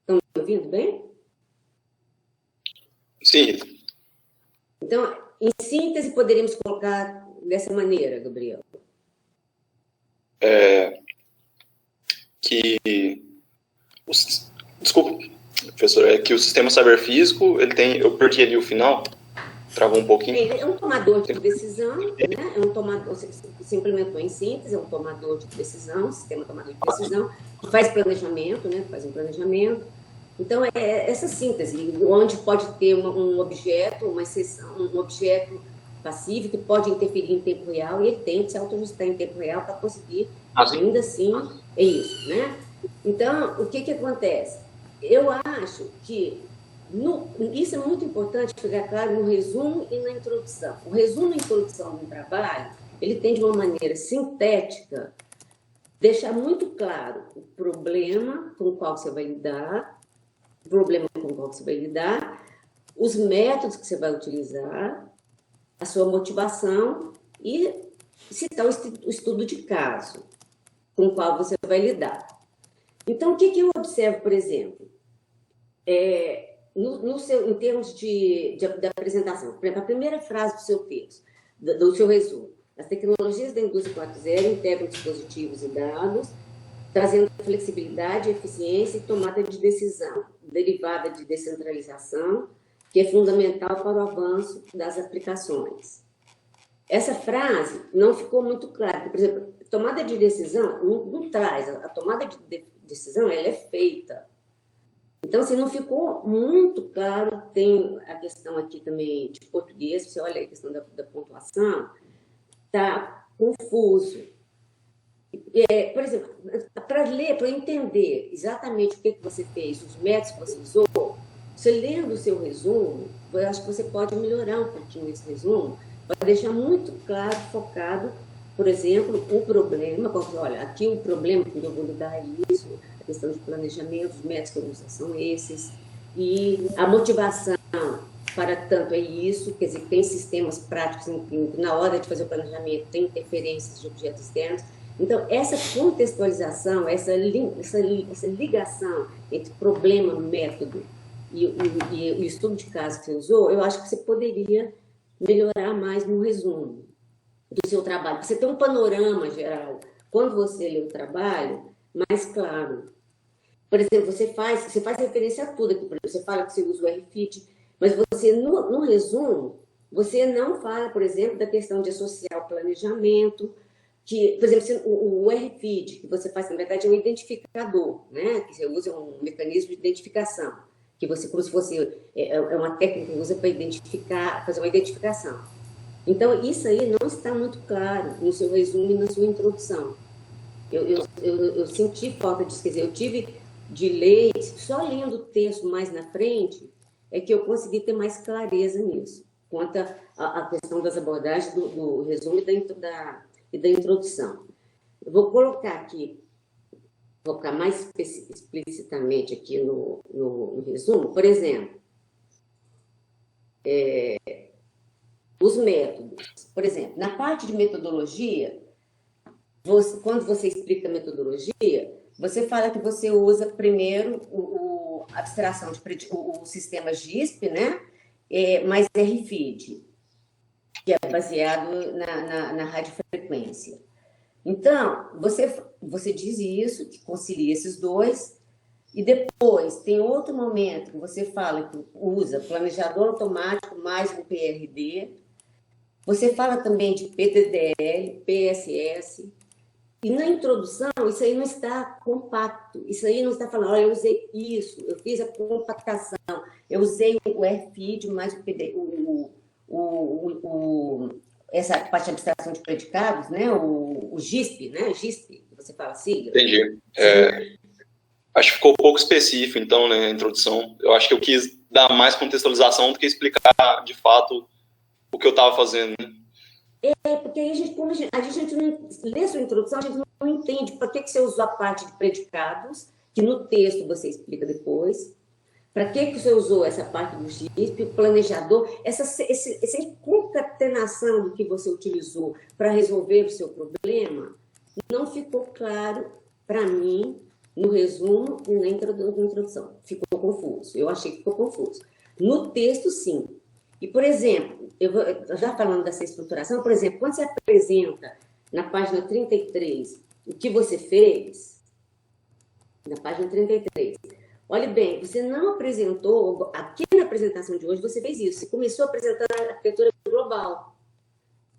Estão me ouvindo bem? Sim. Então, em síntese, poderíamos colocar dessa maneira, Gabriel. Desculpa, professor, é que o sistema cyberfísico, ele tem... Eu perdi ali o final, travou um pouquinho. Ele é um tomador de decisão, né? É um tomador, você implementou em síntese, é um tomador de decisão, sistema tomador de decisão, que faz planejamento, né? Faz um planejamento. Então, é essa síntese, onde pode ter um objeto, uma exceção, um objeto passivo que pode interferir em tempo real e ele tem que se autoajustar em tempo real para conseguir, ainda assim, é isso, né? Então, o que acontece? Eu acho que isso é muito importante ficar claro no resumo e na introdução. O resumo e a introdução do trabalho, ele tem de uma maneira sintética deixar muito claro o problema com o qual você vai lidar, os métodos que você vai utilizar, a sua motivação e citar o estudo de caso com o qual você vai lidar. Então, o que eu observo, por exemplo? Em termos de apresentação, por exemplo, a primeira frase do seu texto, do seu resumo. As tecnologias da indústria 4.0 integram dispositivos e dados, trazendo flexibilidade, eficiência e tomada de decisão, derivada de descentralização, que é fundamental para o avanço das aplicações. Essa frase não ficou muito clara. Por exemplo, tomada de decisão não traz. A tomada de decisão ela é feita. Então, assim, não ficou muito claro. Tem a questão aqui também de português, você olha a questão da pontuação, está confuso. Por exemplo, para ler, para entender exatamente o que você fez, os métodos que você usou, você lendo o seu resumo, eu acho que você pode melhorar um pouquinho esse resumo, para deixar muito claro, focado, por exemplo, o problema, olha, aqui o problema que eu vou lidar é isso, a questão de planejamento, os métodos que eu uso são esses, e a motivação para tanto é isso, quer dizer, tem sistemas práticos em que na hora de fazer o planejamento tem interferências de objetos externos. Então, essa contextualização, essa ligação entre problema, método e o estudo de caso que você usou, eu acho que você poderia melhorar mais no resumo do seu trabalho. Você tem um panorama geral, quando você lê o trabalho, mais claro. Por exemplo, você faz referência a tudo aqui, por exemplo, você fala que você usa o RFID, mas você, no resumo, você não fala, por exemplo, da questão de associar o planejamento, que, por exemplo, o RFID, que você faz, na verdade, é um identificador, né? Que você usa um mecanismo de identificação, que você, como se fosse, uma técnica que usa para identificar, fazer uma identificação. Então, isso aí não está muito claro no seu resumo e na sua introdução. Eu senti falta disso, quer dizer, eu tive de ler, só lendo o texto mais na frente, é que eu consegui ter mais clareza nisso, quanto à questão das abordagens do resumo e da introdução. Eu vou colocar aqui, vou colocar mais explicitamente aqui no resumo, por exemplo, os métodos. Por exemplo, na parte de metodologia, quando você explica a metodologia, você fala que você usa primeiro a abstração o sistema GISP, né? Mais RFID, que é baseado na radiofrequência. Então, você diz isso, que concilia esses dois, e depois tem outro momento que você fala que usa planejador automático mais um PRD. Você fala também de PDDL, PSS. E na introdução, isso aí não está compacto. Isso aí não está falando, olha, eu usei isso, eu fiz a compactação, eu usei o RFID mais o PD, essa parte de abstração de predicados, né? O GISP, né? GISP, que você fala sigla. Entendi. Acho que ficou pouco específico, então, né, a introdução. Eu acho que eu quis dar mais contextualização do que explicar, de fato, o que eu estava fazendo, né? Porque aí como a gente não lê a sua introdução, a gente não entende para que você usou a parte de predicados, que no texto você explica depois, para que você usou essa parte do GISP, o planejador, essa concatenação do que você utilizou para resolver o seu problema, não ficou claro para mim no resumo e na introdução. Ficou confuso, eu achei que ficou confuso. No texto, sim. E, por exemplo, já falando dessa estruturação, por exemplo, quando você apresenta na página 33 o que você fez, na página 33, olhe bem, você não apresentou, aqui na apresentação de hoje você fez isso, você começou apresentando a arquitetura global,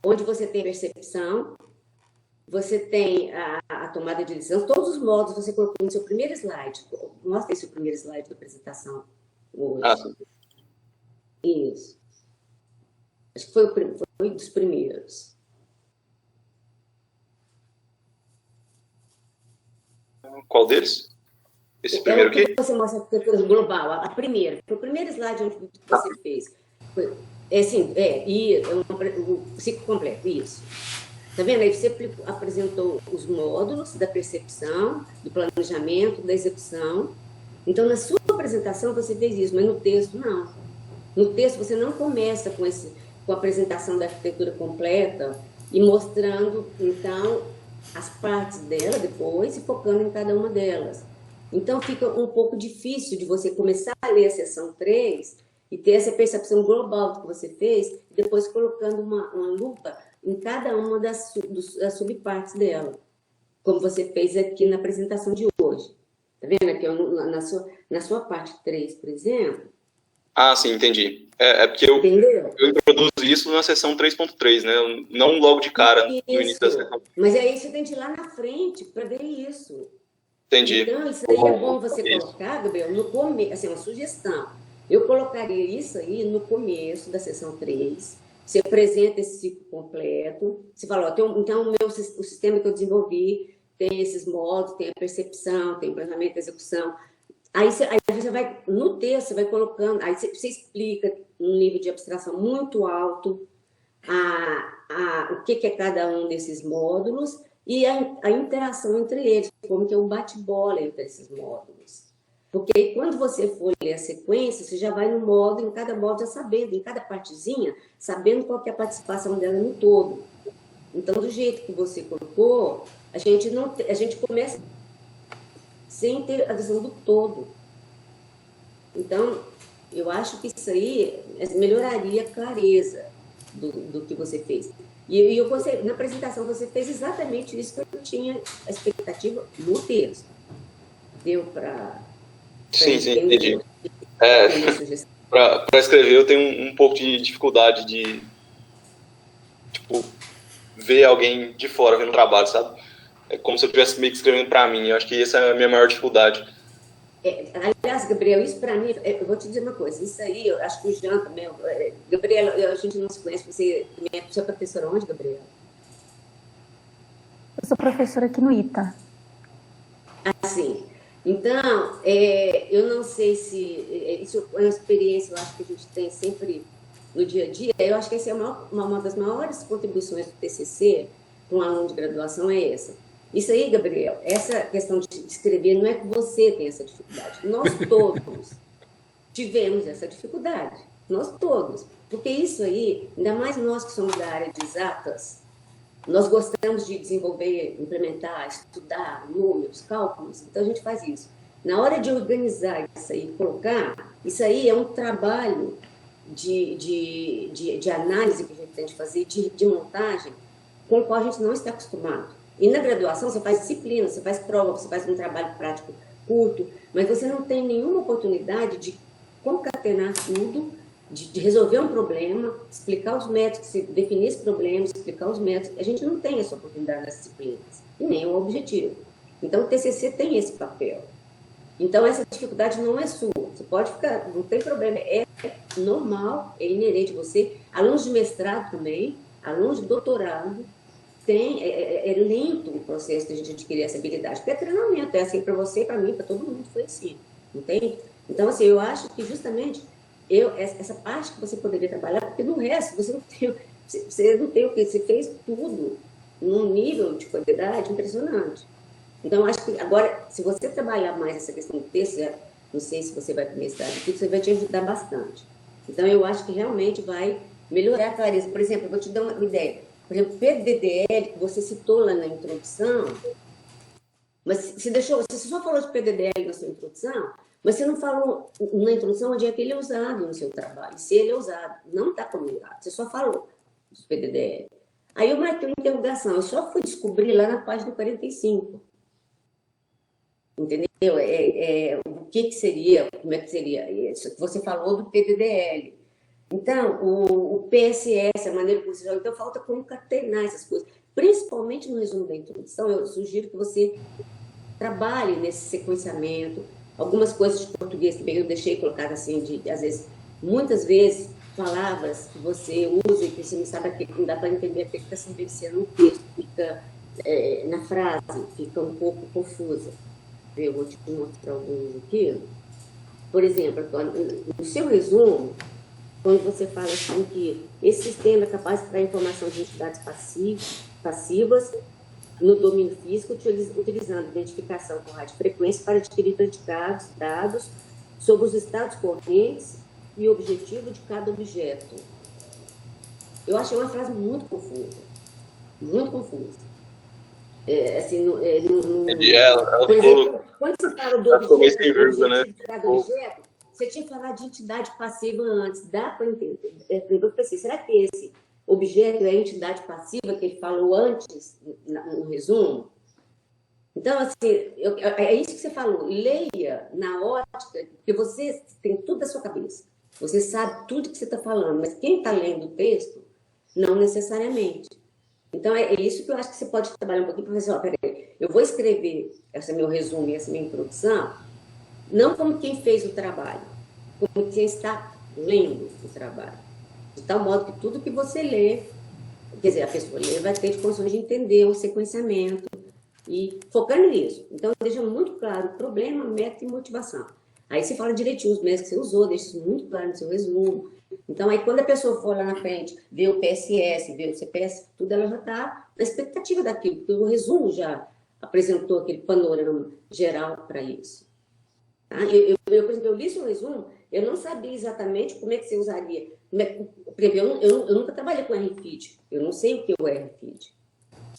onde você tem percepção, você tem a tomada de decisão, todos os modos você colocou no seu primeiro slide. Mostra esse primeiro slide da apresentação hoje. Isso. Acho que foi um dos primeiros. Qual deles? Esse primeiro aqui? Você mostra a arquitetura global, a primeira. Foi o primeiro slide onde você fez. O ciclo completo, isso. Tá vendo? Aí você apresentou os módulos da percepção, do planejamento, da execução. Então, na sua apresentação, você fez isso, mas no texto, não. No texto, você não começa com a apresentação da arquitetura completa e mostrando, então, as partes dela depois e focando em cada uma delas. Então, fica um pouco difícil de você começar a ler a seção 3 e ter essa percepção global do que você fez, e depois colocando uma lupa em cada uma das subpartes dela, como você fez aqui na apresentação de hoje. Tá vendo aqui, na sua parte 3, por exemplo? Ah, sim, entendi. Porque eu introduzo isso na seção 3.3, né? Não logo de cara, no início da seção. Mas aí você tem que ir lá na frente para ver isso. Entendi. Então, isso aí é bom você colocar, Gabriel, no começo, assim, uma sugestão. Eu colocaria isso aí no começo da seção 3. Você apresenta esse ciclo completo. Você fala, ó, então o sistema que eu desenvolvi tem esses modos, tem a percepção, tem o planejamento e execução. Aí você vai, no texto, você vai colocando, aí você explica um nível de abstração muito alto o que é cada um desses módulos e a interação entre eles, como que é um bate-bola entre esses módulos. Porque quando você for ler a sequência, você já vai no módulo, em cada módulo, já sabendo, em cada partezinha, sabendo qual que é a participação dela no todo. Então, do jeito que você colocou, a gente começa sem ter a visão do todo. Então, eu acho que isso aí melhoraria a clareza do que você fez. E na apresentação você fez exatamente isso que eu tinha a expectativa no texto. Deu para... Sim, entendi. Para escrever eu tenho um pouco de dificuldade de ver alguém de fora vendo o trabalho, sabe? É como se eu estivesse meio que escrevendo para mim. Eu acho que essa é a minha maior dificuldade. Aliás, Gabriel, isso para mim, eu vou te dizer uma coisa, isso aí, eu acho que o Jean também, Gabriel, a gente não se conhece, você é professora onde, Gabriel? Eu sou professora aqui no ITA. Ah, sim. Então, eu não sei se, isso é uma experiência, eu acho que a gente tem sempre no dia a dia, eu acho que essa é uma das maiores contribuições do TCC para um aluno de graduação é essa. Isso aí, Gabriel, essa questão de escrever não é que você tem essa dificuldade. Nós todos tivemos essa dificuldade. Nós todos. Porque isso aí, ainda mais nós que somos da área de exatas, nós gostamos de desenvolver, implementar, estudar números, cálculos, então a gente faz isso. Na hora de organizar isso aí, colocar, isso aí é um trabalho de análise que a gente tem de fazer, de montagem, com o qual a gente não está acostumado. E na graduação você faz disciplina, você faz prova, você faz um trabalho prático curto, mas você não tem nenhuma oportunidade de concatenar tudo, de resolver um problema, explicar os métodos, definir esse problema, explicar os métodos. A gente não tem essa oportunidade nas disciplinas, e nem o objetivo. Então o TCC tem esse papel. Então essa dificuldade não é sua, você pode ficar, não tem problema, é normal, é inerente a você. Alunos de mestrado também, alunos de doutorado, é lento o processo de a gente adquirir essa habilidade, porque é treinamento, é assim para você, para mim, para todo mundo, foi assim, entende? Então, assim, eu acho que justamente essa parte que você poderia trabalhar, porque no resto você não tem o que, você fez tudo num nível de qualidade impressionante. Então, acho que agora, se você trabalhar mais essa questão do texto, não sei se você vai para o mestrado, você vai te ajudar bastante. Então, eu acho que realmente vai melhorar a clareza. Por exemplo, eu vou te dar uma ideia. Por exemplo, PDDL, que você citou lá na introdução, mas você só falou de PDDL na sua introdução, mas você não falou na introdução onde é que ele é usado no seu trabalho, se ele é usado. Não está comunicado, você só falou dos PDDL. Aí eu marquei uma interrogação, eu só fui descobrir lá na página 45. Entendeu? O que seria, como é que seria isso? Você falou do PDDL. Então, o PSS, a maneira como você joga, então falta concatenar essas coisas. Principalmente no resumo da introdução, eu sugiro que você trabalhe nesse sequenciamento. Algumas coisas de português que eu deixei colocado assim, às vezes, muitas vezes, palavras que você usa e que você não sabe, não dá para entender porque está se vencendo no texto, fica na frase, fica um pouco confusa. Eu vou te mostrar alguns aqui. Por exemplo, no seu resumo, quando você fala assim que esse sistema é capaz de extrair informação de entidades passivas no domínio físico, utilizando identificação com radiofrequência para adquirir predicados, dados sobre os estados correntes e objetivo de cada objeto. Eu achei uma frase muito confusa. Muito confusa. assim, Entendi. Ela por ficou, exemplo, quando você fala do ela ficou meio objeto, sem vírgula, né? do objeto, você tinha que falar de entidade passiva antes. Dá para entender? Eu pensei, será que esse objeto é a entidade passiva que ele falou antes, no resumo? Então, assim, é isso que você falou. Leia na ótica, porque você tem tudo na sua cabeça. Você sabe tudo que você está falando, mas quem está lendo o texto, não necessariamente. Então, é isso que eu acho que você pode trabalhar um pouquinho para fazer, ó, peraí, eu vou escrever esse meu resumo e essa minha introdução, não como quem fez o trabalho, como quem está lendo o trabalho. De tal modo que tudo que você lê, quer dizer, a pessoa lê, vai ter condições de entender o sequenciamento e focando nisso. Então, deixa muito claro o problema, método e motivação. Aí você fala direitinho os meios que você usou, deixa isso muito claro no seu resumo. Então, aí quando a pessoa for lá na frente, ver o PSS, ver o CPS, tudo, ela já está na expectativa daquilo, porque o resumo já apresentou aquele panorama geral para isso. Tá? Por exemplo, eu li seu resumo, eu não sabia exatamente como é que você usaria. Por exemplo, eu nunca trabalhei com RFID, eu não sei o que é o RFID.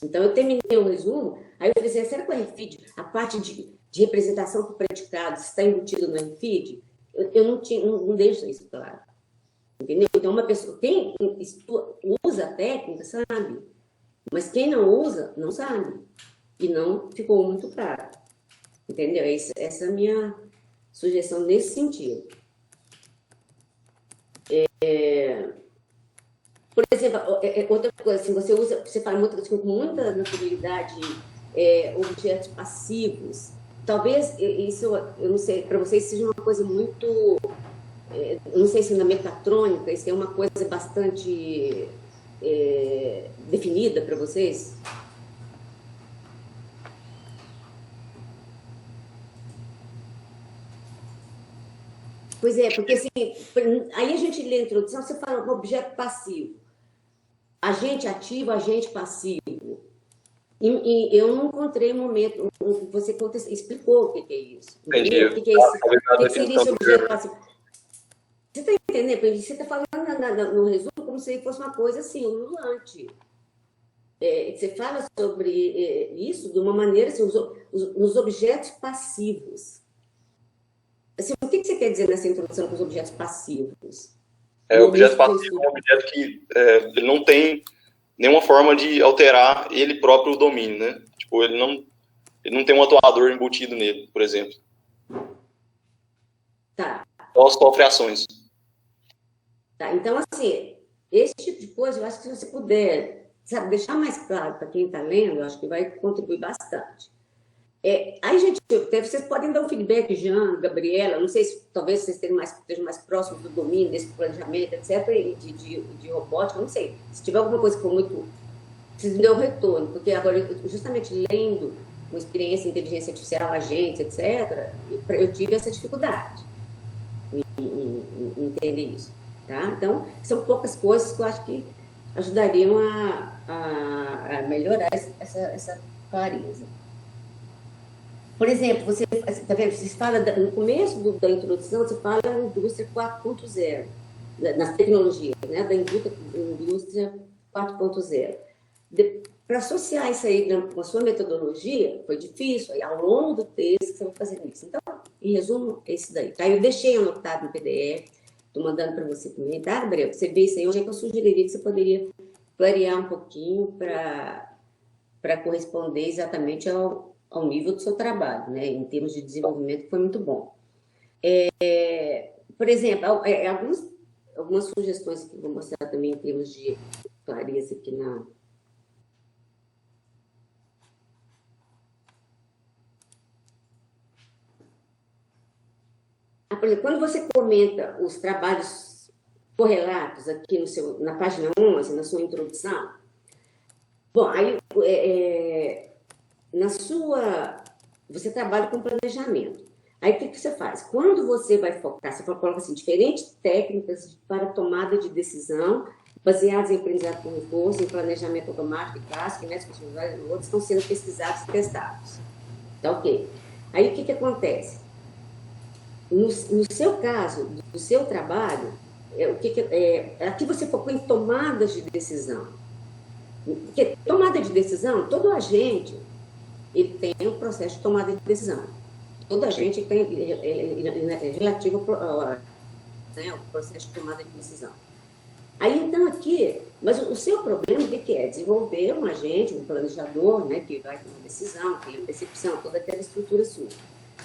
Então, eu terminei o resumo, aí eu falei assim, será que o RFID, a parte de representação por predicados está embutida no RFID? Eu não deixo isso claro. Entendeu? Então, uma pessoa, quem usa a técnica, sabe. Mas quem não usa, não sabe. E não ficou muito claro. Entendeu? Essa é a minha sugestão nesse sentido. Por exemplo, outra coisa, assim, você fala muito, assim, com muita naturalidade, objetos passivos. Talvez isso, eu não sei, para vocês seja uma coisa muito, eu não sei se na mecatrônica isso é uma coisa bastante definida para vocês. Pois é, porque assim, aí a gente lê a introdução, você fala um objeto passivo. Agente ativo, agente passivo. E eu não encontrei um momento, você explicou o que é isso. Entendi. O que é isso? O que seria esse objeto passivo? Você está entendendo? Você está falando no resumo como se fosse uma coisa assim, ululante. Você fala sobre isso de uma maneira, assim, nos objetos passivos. Assim, o que você quer dizer nessa introdução com os objetos passivos? O objeto passivo é um objeto que ele não tem nenhuma forma de alterar ele próprio o domínio, né? Tipo, ele não tem um atuador embutido nele, por exemplo. Tá. Só sofre ações. Tá, então, assim, esse tipo de coisa, eu acho que se você puder, sabe, deixar mais claro para quem está lendo, eu acho que vai contribuir bastante. Aí, gente, vocês podem dar um feedback, Jean, Gabriela, não sei se talvez vocês estejam mais próximos do domínio, desse planejamento, etc., de robótica, não sei. Se tiver alguma coisa que for muito... Vocês me dêem um retorno, porque agora, justamente lendo uma experiência em inteligência artificial, agentes, etc., eu tive essa dificuldade em entender isso. Tá? Então, são poucas coisas que eu acho que ajudariam a melhorar essa clareza. Por exemplo, você fala, no começo da introdução, você fala da indústria 4.0, nas tecnologias, né, da indústria 4.0. Para associar isso aí com a sua metodologia, foi difícil, aí ao longo do texto você vai fazer isso. Então, em resumo, é isso daí. Tá? Eu deixei anotado no PDF, estou mandando para você também, tá, Gabriel? Você vê isso aí, onde é que eu sugeriria que você poderia clarear um pouquinho para corresponder exatamente ao nível do seu trabalho, né? Em termos de desenvolvimento, foi muito bom. Por exemplo, algumas sugestões que eu vou mostrar também em termos de clareza aqui na... Por exemplo, quando você comenta os trabalhos correlatos aqui na página 11, na sua introdução, bom, aí você trabalha com planejamento. Aí o que você faz? Quando você vai focar, você coloca assim, diferentes técnicas para tomada de decisão baseadas em aprendizado por reforço, em planejamento automático e clássico, métodos funcionais e outros estão sendo pesquisados e testados. Tá ok. Aí o que acontece? No seu caso, do seu trabalho, aqui você focou em tomadas de decisão. Porque tomada de decisão, todo agente, ele tem um processo de tomada de decisão. Toda a gente tem relativo ao processo de tomada de decisão. Aí, então, aqui, mas o seu problema, o que é? Desenvolver um agente, um planejador, né, que vai tomar decisão, que tem a percepção, toda aquela estrutura sua.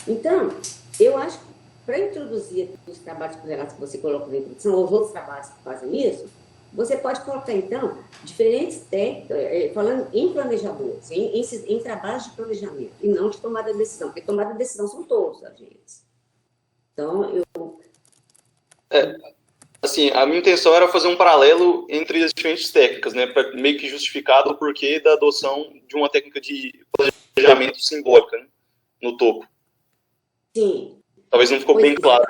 Então, eu acho que para introduzir os trabalhos correlatos que você coloca na introdução, ou os outros trabalhos que fazem isso, você pode colocar, então, diferentes técnicas, falando em planejadores, em trabalhos de planejamento, e não de tomada de decisão, porque tomada de decisão são todos os agentes. Então, Assim, a minha intenção era fazer um paralelo entre as diferentes técnicas, né, para meio que justificar o porquê da adoção de uma técnica de planejamento simbólica, né, no topo. Sim. Talvez não ficou bem claro.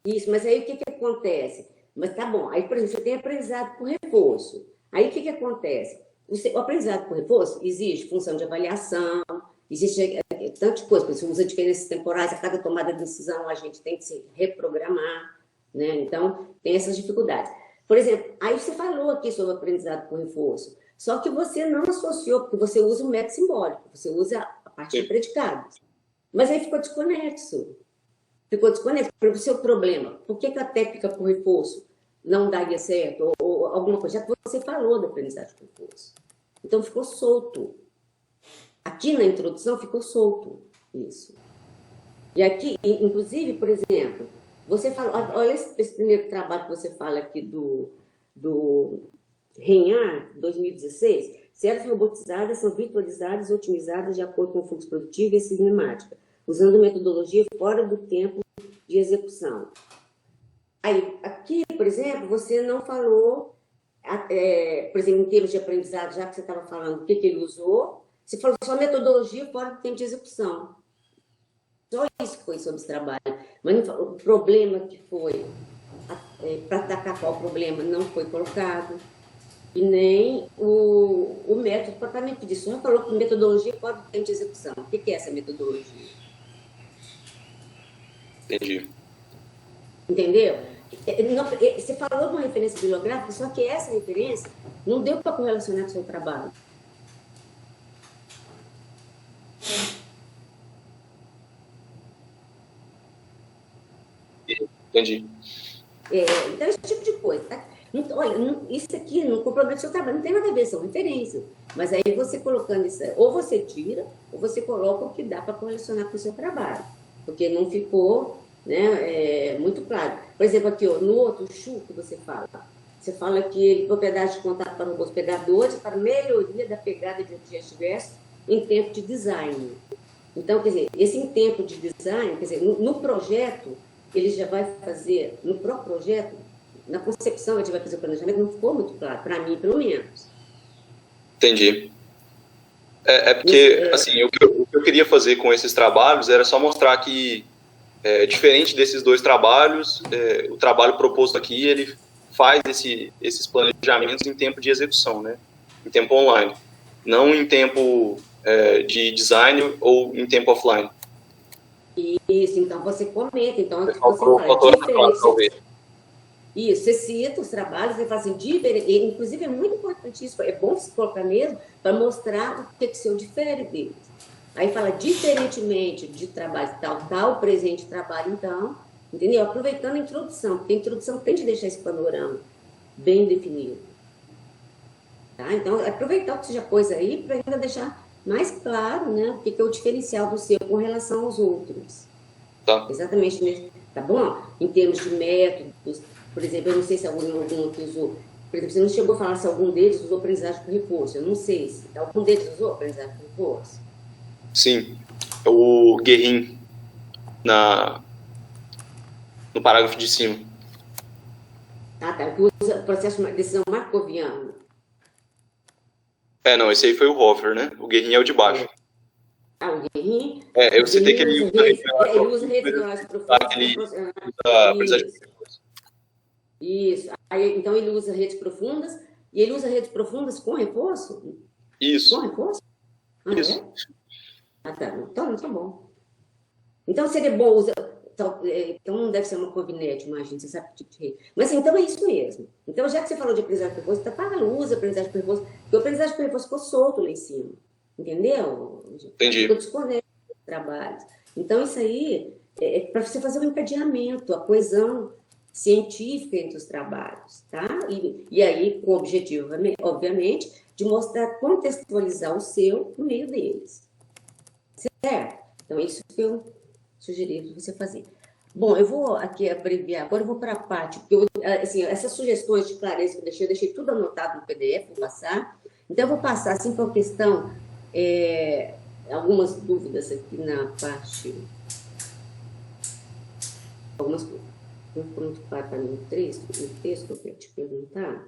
Isso, mas aí o que acontece? Mas tá bom, aí, por exemplo, você tem aprendizado por reforço. Aí o que acontece? O aprendizado por reforço exige função de avaliação, existe tantas coisas, você usa diferenças temporais, a cada tomada de decisão a gente tem que se reprogramar, né? Então, tem essas dificuldades. Por exemplo, aí você falou aqui sobre o aprendizado por reforço, só que você não associou, porque você usa o método simbólico, você usa a parte de predicados. Mas aí ficou desconexo. Ficou desconexo para o seu problema. Por que a técnica por reforço não daria certo? Ou alguma coisa, já que você falou da aprendizagem por reforço. Então, ficou solto. Aqui na introdução ficou solto isso. E aqui, inclusive, por exemplo, você fala, olha esse primeiro trabalho que você fala aqui do RENHAR, 2016, células robotizadas são virtualizadas e otimizadas de acordo com o fluxo produtivo e sistemática, usando metodologia fora do tempo de execução. Aí, aqui, por exemplo, você não falou, por exemplo, em termos de aprendizado, já que você estava falando o que ele usou, você falou só metodologia fora do tempo de execução. Só isso foi sobre esse trabalho. Mas o problema que foi, para atacar qual problema, não foi colocado. E nem o método de tratamento disso. Só falou que metodologia fora do tempo de execução. O que é essa metodologia? Entendi. Entendeu? Você falou de uma referência bibliográfica, só que essa referência não deu para correlacionar com o seu trabalho. Entendi. Então, esse tipo de coisa. Tá? Olha, isso aqui não compromete o seu trabalho, não tem nada a ver, são referências. Mas aí você colocando isso, ou você tira, ou você coloca o que dá para correlacionar com o seu trabalho. Porque não ficou, né, muito claro. Por exemplo, aqui, ó, no outro CHU que você fala que propriedade de contato para robôs pegadores para melhoria da pegada de objetos diversos em tempo de design. Então, quer dizer, esse em tempo de design, quer dizer, no projeto, ele já vai fazer, no próprio projeto, na concepção, a gente vai fazer o planejamento, não ficou muito claro, para mim, pelo menos. Entendi. Porque, assim, o que eu queria fazer com esses trabalhos era só mostrar que, diferente desses dois trabalhos, o trabalho proposto aqui, ele faz esses planejamentos em tempo de execução, né? Em tempo online. Não em tempo de design ou em tempo offline. Isso, então você comenta, então você fala diferente. Isso, você cita os trabalhos, você fala assim, inclusive é muito importante isso, é bom se colocar mesmo, para mostrar o que o seu difere deles. Aí fala, diferentemente de trabalho tal, presente trabalho, então, entendeu? Aproveitando a introdução, porque a introdução tem de deixar esse panorama bem definido. Tá? Então, aproveitar o que você já pôs aí, para ainda deixar mais claro, né, o que é o diferencial do seu com relação aos outros. Tá. Exatamente mesmo. Tá bom? Em termos de métodos, por exemplo, eu não sei se algum que usou, por exemplo, você não chegou a falar se algum deles usou aprendizagem por reforço, eu não sei se algum deles usou aprendizagem por reforço. Sim, o Guerrin no parágrafo de cima. Tá, que usa processo de decisão markoviano. Não, esse aí foi o Hoffer, né? O Guerrin é o de baixo. O Guerrin? Eu citei que ele usa redes neurais profundas. Isso. Aí, então, ele usa redes profundas, e ele usa redes profundas com reforço? Isso. Com reforço? Isso. Tá. Então, tá bom. Então, seria bom usar... Então, não deve ser uma covinete, imagina, você sabe que tipo de rede. Mas, então, é isso mesmo. Então, já que você falou de aprendizagem por reforço, usa aprendizagem por reforço, porque o aprendizagem por reforço ficou solto lá em cima. Entendeu? Entendi. Ficou desconexo dos trabalhos. Então, isso aí é para você fazer um encadeamento, a coesão científica entre os trabalhos, tá? E aí, com o objetivo, obviamente, de mostrar, contextualizar o seu no meio deles. Certo? Então, é isso que eu sugeri você fazer. Bom, eu vou aqui abreviar, agora eu vou para a parte, porque assim, essas sugestões de clareza que eu deixei tudo anotado no PDF, vou passar. Então, eu vou passar, assim, por questão, algumas dúvidas aqui na parte... Algumas coisas. Pronto para no texto que eu quero te perguntar.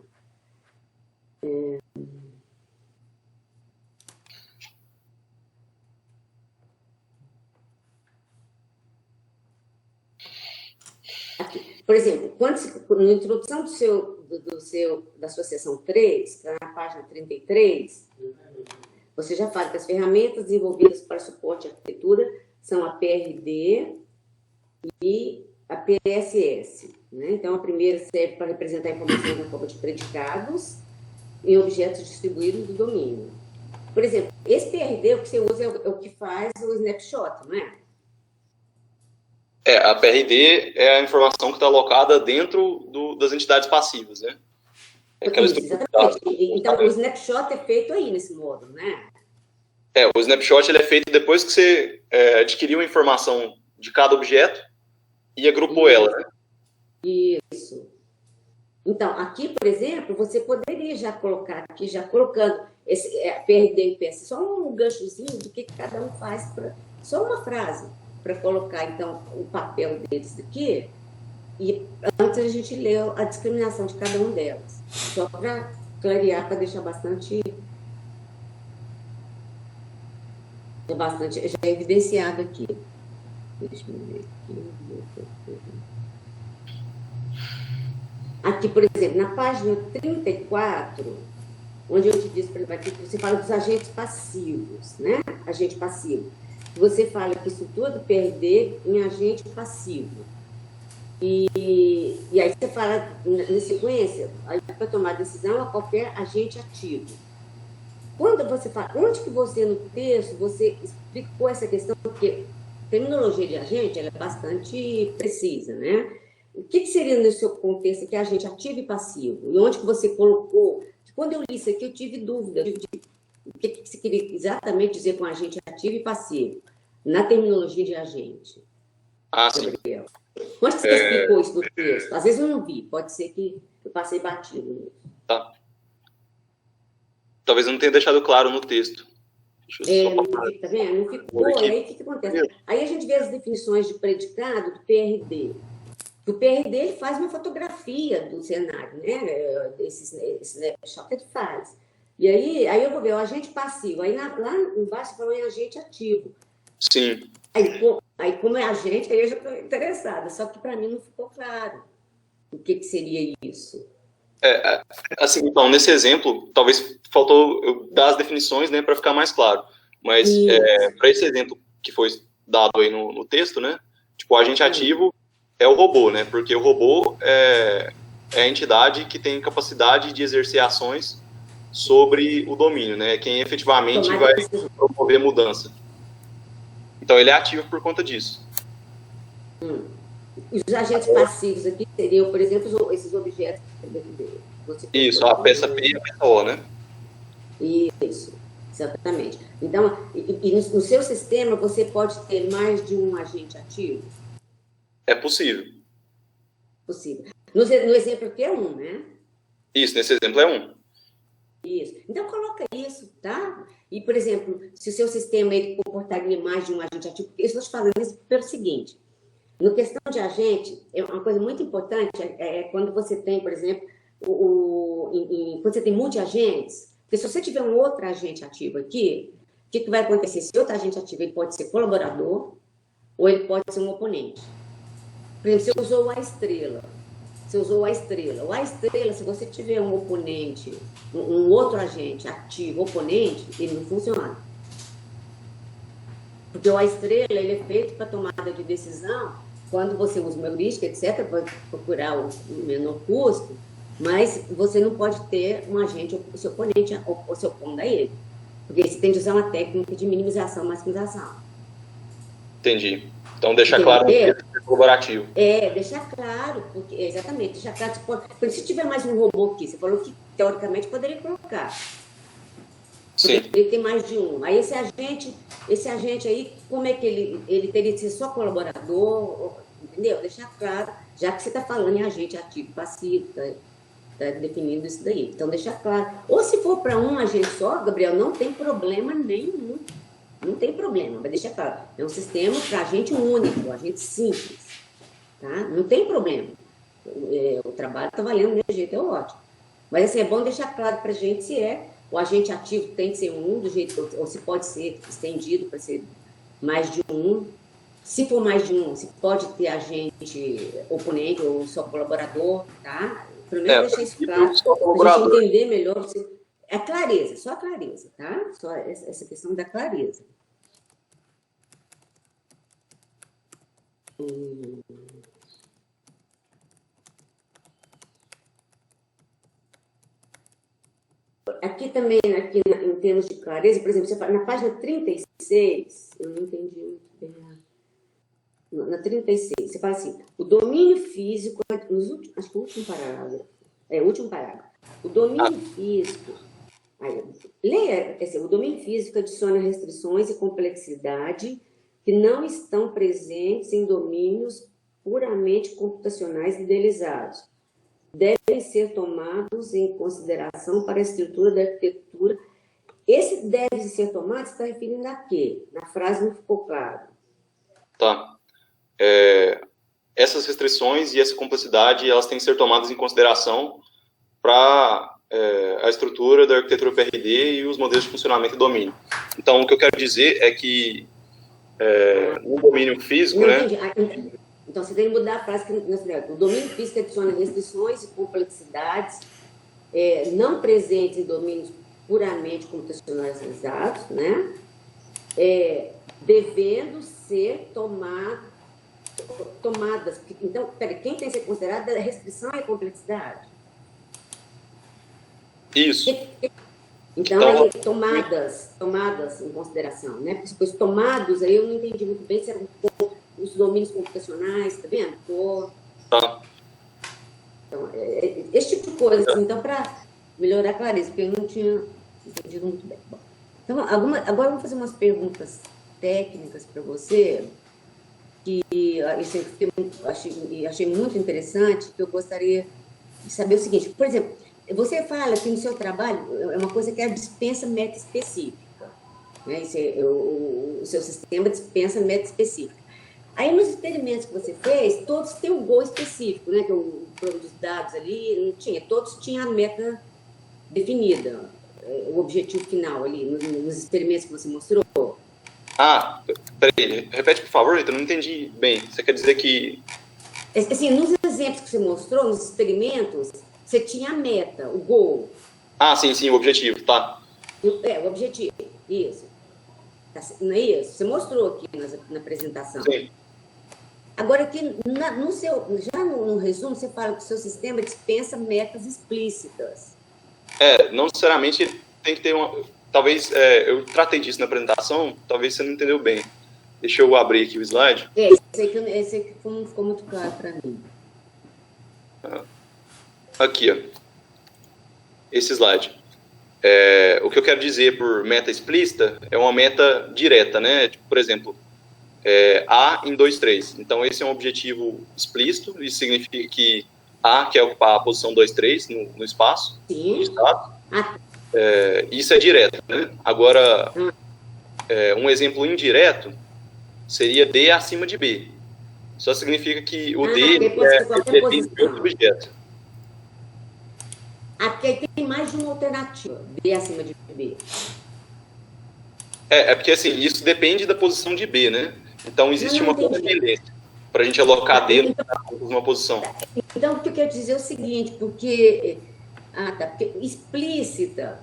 Aqui, por exemplo, na introdução da sua seção 3, na página 33, você já fala que as ferramentas desenvolvidas para suporte à arquitetura são a PRD e a PSS. Né? Então, a primeira serve para representar a informação na forma de predicados em objetos distribuídos do domínio. Por exemplo, esse PRD, o que você usa é o que faz o snapshot, não é? A PRD é a informação que está alocada dentro das entidades passivas, né? Exatamente. Então, o snapshot é feito aí nesse módulo, né? O snapshot ele é feito depois que você adquiriu a informação de cada objeto e agrupou ela, né? Isso. Então, aqui, por exemplo, você poderia já colocar aqui, já colocando esse PRD e PS, só um ganchozinho do que cada um faz, só uma frase, para colocar, então, o papel deles aqui, e antes a gente lê a discriminação de cada um delas, só para clarear, para deixar bastante já evidenciado aqui. Deixa eu ver aqui. Aqui, por exemplo, na página 34, onde eu te disse, por exemplo, aqui, você fala dos agentes passivos, né? Agente passivo. Você fala que isso tudo PRD em agente passivo. E aí você fala, na sequência, para tomar decisão a qualquer agente ativo. Quando você fala, onde que você, no texto, você explicou essa questão? Porque a terminologia de agente ela é bastante precisa, né? O que seria no seu contexto que é agente ativo e passivo? E onde que você colocou? Quando eu li isso aqui, eu tive dúvida de o que você queria exatamente dizer com agente ativo e passivo, na terminologia de agente. Sim. Gabriel. Onde você explicou isso no texto? Às vezes eu não vi, pode ser que eu passei batido nisso. Tá. Talvez eu não tenha deixado claro no texto. Tá vendo? Não ficou, e aí o que acontece? Aí a gente vê as definições de predicado do PRD. O PRD ele faz uma fotografia do cenário, né? Esse snapshot ele faz. E aí eu vou ver o agente passivo. Aí lá embaixo falou em agente ativo. Sim. Aí como é agente, aí eu já estou interessada. Só que para mim não ficou claro o que seria isso. Assim, então, nesse exemplo, talvez faltou eu dar as definições, né, para ficar mais claro. Mas, para esse exemplo que foi dado aí no texto, né, tipo, o agente ativo é o robô, né, porque o robô é a entidade que tem capacidade de exercer ações sobre o domínio, né, quem efetivamente vai promover mudança. Então, ele é ativo por conta disso. Os agentes passivos aqui seriam, por exemplo, esses objetos. Isso, a peça P e a peça O, né? Isso, exatamente. Então, e no seu sistema, você pode ter mais de um agente ativo? É possível. Possível. No exemplo aqui é um, né? Isso, nesse exemplo é um. Isso. Então, coloca isso, tá? E, por exemplo, se o seu sistema ele comportaria mais de um agente ativo, eu estou te falando isso pelo seguinte. No questão de agente, uma coisa muito importante é quando você tem, por exemplo, quando você tem multi-agentes, porque se você tiver um outro agente ativo aqui, o que vai acontecer? Esse outro agente ativo ele pode ser colaborador ou ele pode ser um oponente. Por exemplo, você usou o A estrela. O A estrela, se você tiver um oponente, um outro agente ativo, oponente, ele não funciona. Porque o A estrela ele é feito para tomada de decisão quando você usa uma heurística, etc., para procurar o menor custo, mas você não pode ter um agente, o seu oponente, ou se opondo a ele. Porque você tem que usar uma técnica de minimização, maximização. Entendi. Então, deixar claro que é colaborativo. Deixar claro, porque, exatamente, deixar claro. Porque se tiver mais um robô aqui, você falou que, teoricamente, poderia colocar. Sim. Ele tem mais de um. Aí, esse agente aí, como é que ele teria que ser só colaborador, entendeu? Deixar claro, já que você está falando em agente ativo e passivo, está definindo isso daí. Então, deixar claro. Ou se for para um agente só, Gabriel, não tem problema nenhum. Não tem problema, mas deixa claro. É um sistema para agente único, agente simples. Tá? Não tem problema. O trabalho está valendo do jeito, é ótimo. Mas assim, é bom deixar claro para a gente se o agente ativo tem que ser um, do jeito, ou se pode ser estendido para ser mais de um. Se for mais de um, se pode ter agente oponente ou só colaborador, tá? Pelo menos deixar isso claro, para a gente entender melhor. É clareza, só a clareza, tá? Só essa questão da clareza. Aqui também, em termos de clareza, por exemplo, você fala, na página 36, eu não entendi muito bem. Na 36, você fala assim, o domínio físico, acho que o último parágrafo, o último parágrafo, o domínio físico, leia, o domínio físico adiciona restrições e complexidade que não estão presentes em domínios puramente computacionais idealizados. Devem ser tomados em consideração para a estrutura da arquitetura. Esse deve ser tomado está referindo a quê? Na frase não ficou claro. Tá. Essas restrições e essa complexidade, elas têm que ser tomadas em consideração para a estrutura da arquitetura PRD e os modelos de funcionamento do domínio. Então, o que eu quero dizer é que no domínio físico, não, né? Entendi. Então, você tem que mudar a frase que o domínio físico adiciona restrições e complexidades não presentes em domínios puramente computacionalizados, né? Devendo ser tomadas. Então, quem tem que ser considerado é a restrição e a complexidade. Isso. Então, aí, tomadas em consideração, né? Porque depois tomados, aí eu não entendi muito bem se eram os domínios computacionais, tá vendo? Tá. Então, esse tipo de coisa, assim, então, para melhorar a clareza, porque eu não tinha entendido muito bem. Bom, então, agora eu vou fazer umas perguntas técnicas para você, que eu achei muito interessante, que eu gostaria de saber o seguinte. Por exemplo, você fala que no seu trabalho é uma coisa que é a dispensa meta específica. Né? O seu sistema dispensa meta específica. Aí, nos experimentos que você fez, todos têm um goal específico, né? Que o plano dos dados ali não tinha. Todos tinham a meta definida, o objetivo final ali, nos experimentos que você mostrou. Peraí, repete, por favor, eu não entendi bem. Você quer dizer que... Assim, nos exemplos que você mostrou, nos experimentos, você tinha a meta, o goal. Sim, o objetivo, tá. O objetivo, isso. Não é isso? Você mostrou aqui na apresentação. Sim. Agora, aqui, no resumo, você fala que o seu sistema dispensa metas explícitas. Não necessariamente tem que ter uma... Talvez, eu tratei disso na apresentação, talvez você não entendeu bem. Deixa eu abrir aqui o slide. Esse aqui não ficou muito claro para mim. Aqui, ó. Esse slide. O que eu quero dizer por meta explícita é uma meta direta, né? Tipo, por exemplo, A em 2, 3. Então, esse é um objetivo explícito, isso significa que A quer ocupar a posição 2, 3 no espaço. Sim. No estado. Isso é direto, né? Agora, um exemplo indireto seria D acima de B. Só significa que o D depende de outro objeto. Aqui tem mais de uma alternativa, B acima de B. Porque assim, isso depende da posição de B, né? Então, existe uma dependência para a gente alocar D numa posição. Então, o que eu quero dizer é o seguinte, porque explícita,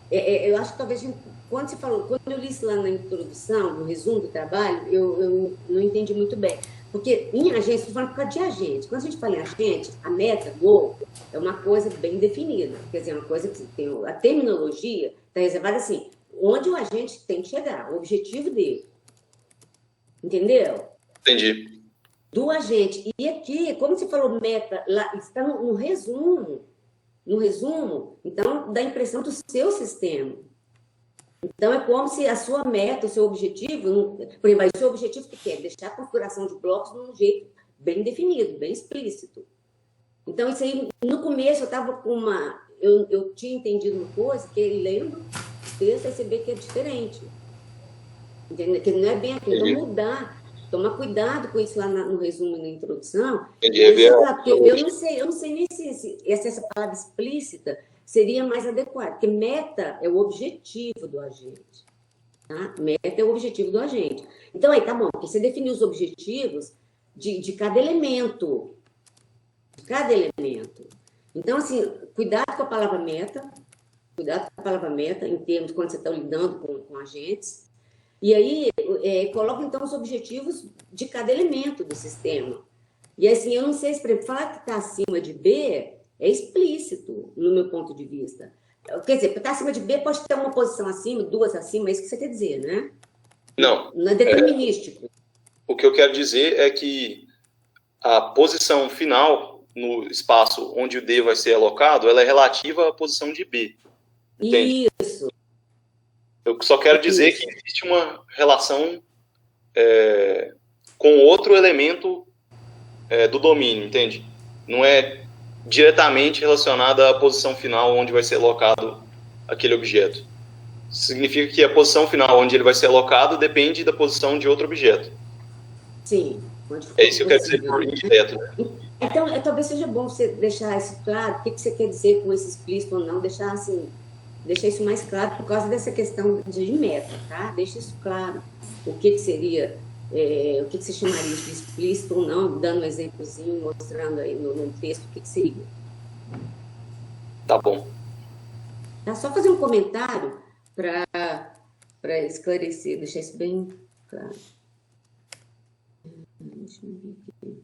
eu acho que talvez, quando eu li isso lá na introdução, no resumo do trabalho, eu não entendi muito bem. Porque em agência, estou falando por causa de agente. Quando a gente fala em agente, a meta, goal, é uma coisa bem definida. Quer dizer, uma coisa que tem a terminologia está reservada assim. onde o agente tem que chegar, o objetivo dele. Entendeu? Entendi. Do agente. E aqui, como você falou meta, lá está no resumo. No resumo, então, dá a impressão do seu sistema. Então, é como se a sua meta, o seu objetivo, por exemplo, o seu objetivo que é deixar a configuração de blocos de um jeito bem definido, bem explícito. Então, isso aí, no começo, eu estava com uma... Eu tinha entendido uma coisa, que lendo, eu percebi que é diferente. Entendeu? Que não é bem aquilo. Então, mudar, tomar cuidado com isso lá no resumo e na introdução. Eu não sei nem se essa palavra explícita seria mais adequada, porque meta é o objetivo do agente. Tá? Meta é o objetivo do agente. Então, aí, tá bom, porque você definiu os objetivos de cada elemento. De cada elemento. Então, assim, cuidado com a palavra meta, em termos de quando você está lidando com agentes. E aí, coloca, então, os objetivos de cada elemento do sistema. E, assim, eu não sei se, por exemplo, falar que está acima de B é explícito, no meu ponto de vista. Quer dizer, estar acima de B pode ter uma posição acima, duas acima, é isso que você quer dizer, né? Não. Não é determinístico. O que eu quero dizer é que a posição final no espaço onde o D vai ser alocado, ela é relativa à posição de B. Entende? Isso. Eu só quero dizer que existe uma relação com outro elemento do domínio, entende? Não é diretamente relacionada à posição final onde vai ser alocado aquele objeto. Significa que a posição final onde ele vai ser alocado depende da posição de outro objeto. Sim. É isso que eu quero dizer por indireto. Né? Então, talvez seja bom você deixar isso claro, o que você quer dizer com esse explícito ou não, deixar isso mais claro por causa dessa questão de meta, tá? Deixa isso claro. O que seria, o que você chamaria de explícito ou não, dando um exemplozinho, mostrando aí no texto o que seria. Tá bom. Tá? Só fazer um comentário para esclarecer, deixar isso bem claro. Deixa eu ver aqui.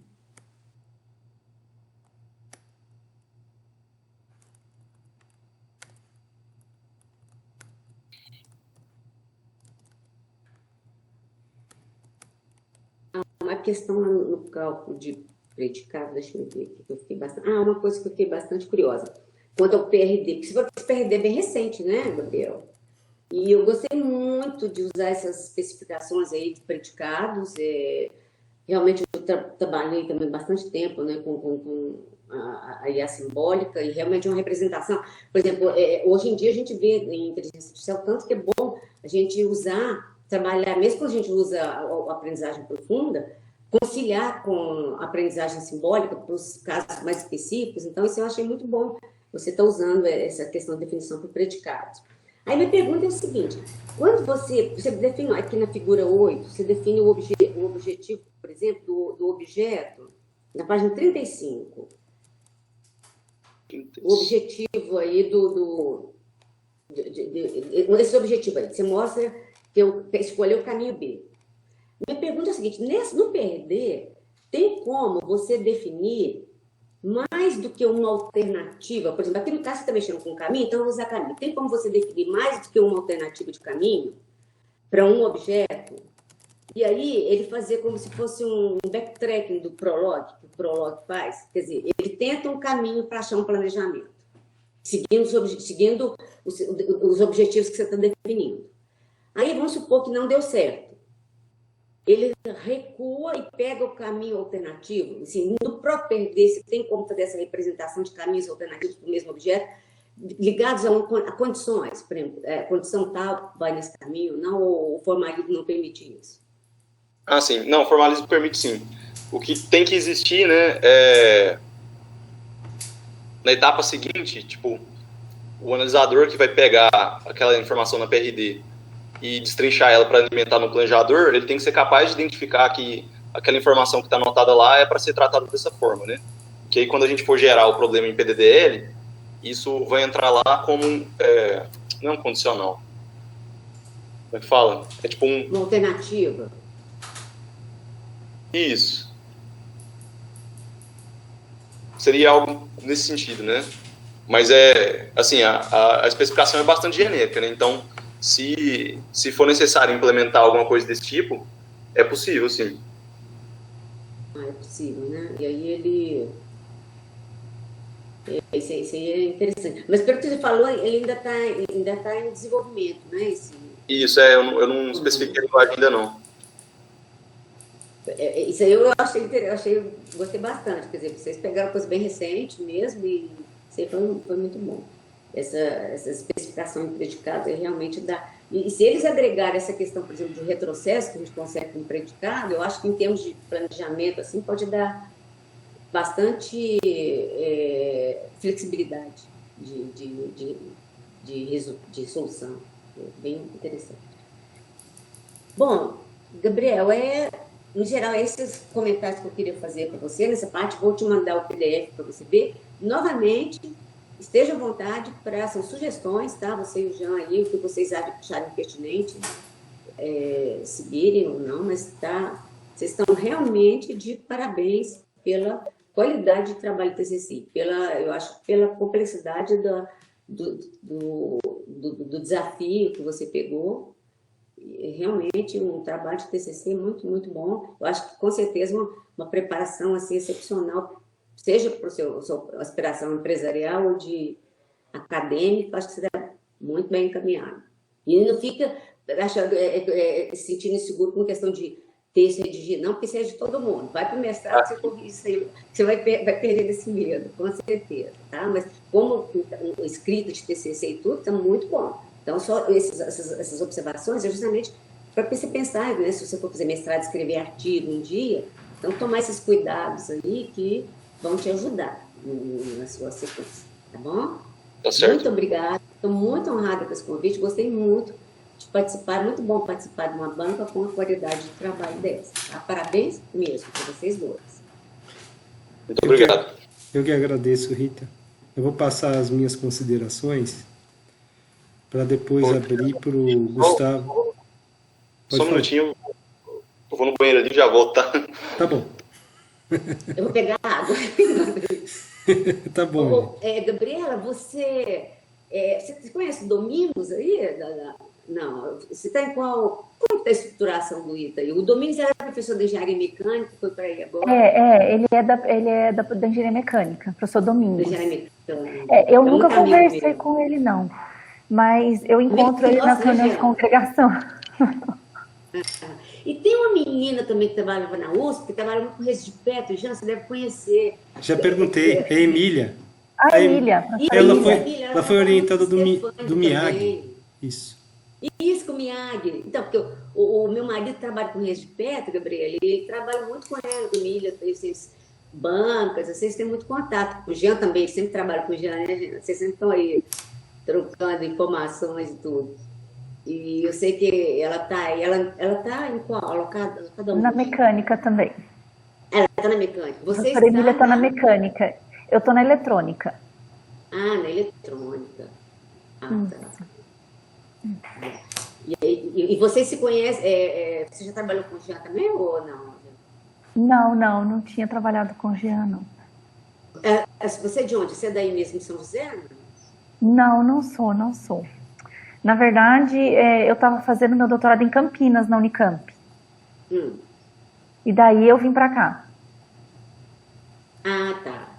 Uma questão no cálculo de predicado, deixa eu ver aqui, que eu fiquei bastante... uma coisa que eu fiquei bastante curiosa. Quanto ao PRD, porque esse PRD é bem recente, né, Gabriel? E eu gostei muito de usar essas especificações aí de predicados. Realmente eu trabalhei também bastante tempo, né, com a IA simbólica, e realmente é uma representação. Por exemplo, hoje em dia a gente vê em inteligência artificial tanto que é bom a gente trabalhar, mesmo quando a gente usa a aprendizagem profunda, conciliar com a aprendizagem simbólica para os casos mais específicos. Então, isso eu achei muito bom, você está usando essa questão de definição por predicados. Aí minha pergunta é o seguinte, quando você define, aqui na figura 8, você define o objetivo, por exemplo, do objeto, na página 35. O objetivo aí esse objetivo aí, você mostra que eu escolhi o caminho B. Minha pergunta é a seguinte, no PRD, tem como você definir mais do que uma alternativa? Por exemplo, aqui no caso você está mexendo com caminho, então eu vou usar caminho. Tem como você definir mais do que uma alternativa de caminho para um objeto? E aí ele fazer como se fosse um backtracking do Prolog, que o Prolog faz. Quer dizer, ele tenta um caminho para achar um planejamento, seguindo os objetivos que você está definindo. Aí vamos supor que não deu certo. Ele recua e pega o caminho alternativo. Assim, no próprio PRD, você tem como fazer essa representação de caminhos alternativos para o mesmo objeto, ligados a condições. Por exemplo, condição tal vai nesse caminho, não, o formalismo não permite isso. Sim. Não, o formalismo permite sim. O que tem que existir, né, na etapa seguinte, tipo, o analisador que vai pegar aquela informação na PRD e destrinchar ela para alimentar no planejador, ele tem que ser capaz de identificar que aquela informação que está anotada lá é para ser tratada dessa forma, né? Que aí quando a gente for gerar o problema em PDDL, isso vai entrar lá como não é um condicional. Como é que fala? É tipo uma alternativa. Isso. Seria algo nesse sentido, né? Mas assim, a especificação é bastante genérica, né? Então, se for necessário implementar alguma coisa desse tipo, é possível, sim. É possível, né? E aí isso aí é interessante. Mas pelo que você falou, ele ainda tá em desenvolvimento, né? Isso, eu não especifiquei a linguagem ainda não. Isso aí eu gostei bastante. Quer dizer, vocês pegaram coisa bem recente mesmo e isso aí foi muito bom. Essa especificação de predicado realmente dá. E se eles agregarem essa questão, por exemplo, de retrocesso que a gente consegue com predicado, eu acho que em termos de planejamento assim pode dar bastante flexibilidade de solução. Bem interessante. Bom, Gabriel, no geral, esses comentários que eu queria fazer para você nessa parte. Vou te mandar o PDF para você ver. Novamente, esteja à vontade para são sugestões, tá? Você e o Jean aí, o que vocês acharem pertinente, seguirem ou não, mas vocês estão realmente de parabéns pela qualidade de trabalho do TCC, eu acho, pela complexidade do desafio que você pegou. Realmente um trabalho de TCC muito, muito bom. Eu acho que, com certeza, uma preparação assim, excepcional, seja para a sua aspiração empresarial ou de acadêmica, acho que você está muito bem encaminhado. E não fica se sentindo inseguro com questão de texto redigir, não, porque isso é de todo mundo. Vai para o mestrado, você corrige isso aí, você vai perder esse medo, com certeza. Tá? Mas como o escrito de TCC e tudo, está muito bom. Então, só essas observações é justamente para você pensar, né, se você for fazer mestrado, escrever artigo um dia, então tomar esses cuidados aí que vão te ajudar na sua sequência, tá bom? Tá certo. Muito obrigada, estou muito honrada com esse convite, gostei muito de participar, muito bom participar de uma banca com a qualidade de trabalho dessa. Tá? Parabéns mesmo para vocês dois. Muito obrigado. Eu que agradeço, Rita. Eu vou passar as minhas considerações para depois abrir para o Gustavo. Só um minutinho, eu vou no banheiro ali e já volto, tá? Tá bom. Eu vou pegar água. Tá bom. Gabriela, você conhece o Domingos aí? Não, você está em qual? Como está a estruturação do ITA? O Domingos era professor de engenharia mecânica, foi para aí agora? Ele é da engenharia mecânica, professor Domingos. Engenharia mecânica. Eu nunca conversei com ele, não. Mas eu encontro ele nas reuniões de congregação. E tem uma menina também que trabalhava na USP, que trabalha com Reis de Petro, Jean, você deve conhecer. Já perguntei, é Emília. A Emília. Ela foi orientada do Miyagi. Isso. Isso, com o Miyagi. Então, porque o meu marido trabalha com Reis de Petro, Gabriel, e ele trabalha muito com ela, com Emília, vocês bancas, vocês têm muito contato. O Jean também, sempre trabalha com o Jean, né, Jean? Vocês sempre estão aí trocando informações e tudo. E eu sei que ela tá em qual? Alocada? Na mecânica também. Ela está na mecânica. Você a Emília está na mecânica. Eu estou na eletrônica. Ah, na eletrônica. Tá. E vocês se conhecem? Você já trabalhou com o Jean também ou não? Não tinha trabalhado com o Jean, não. Você é de onde? Você é daí mesmo, em São José? Não sou. Na verdade, eu estava fazendo meu doutorado em Campinas, na Unicamp. E daí eu vim para cá. Ah, tá.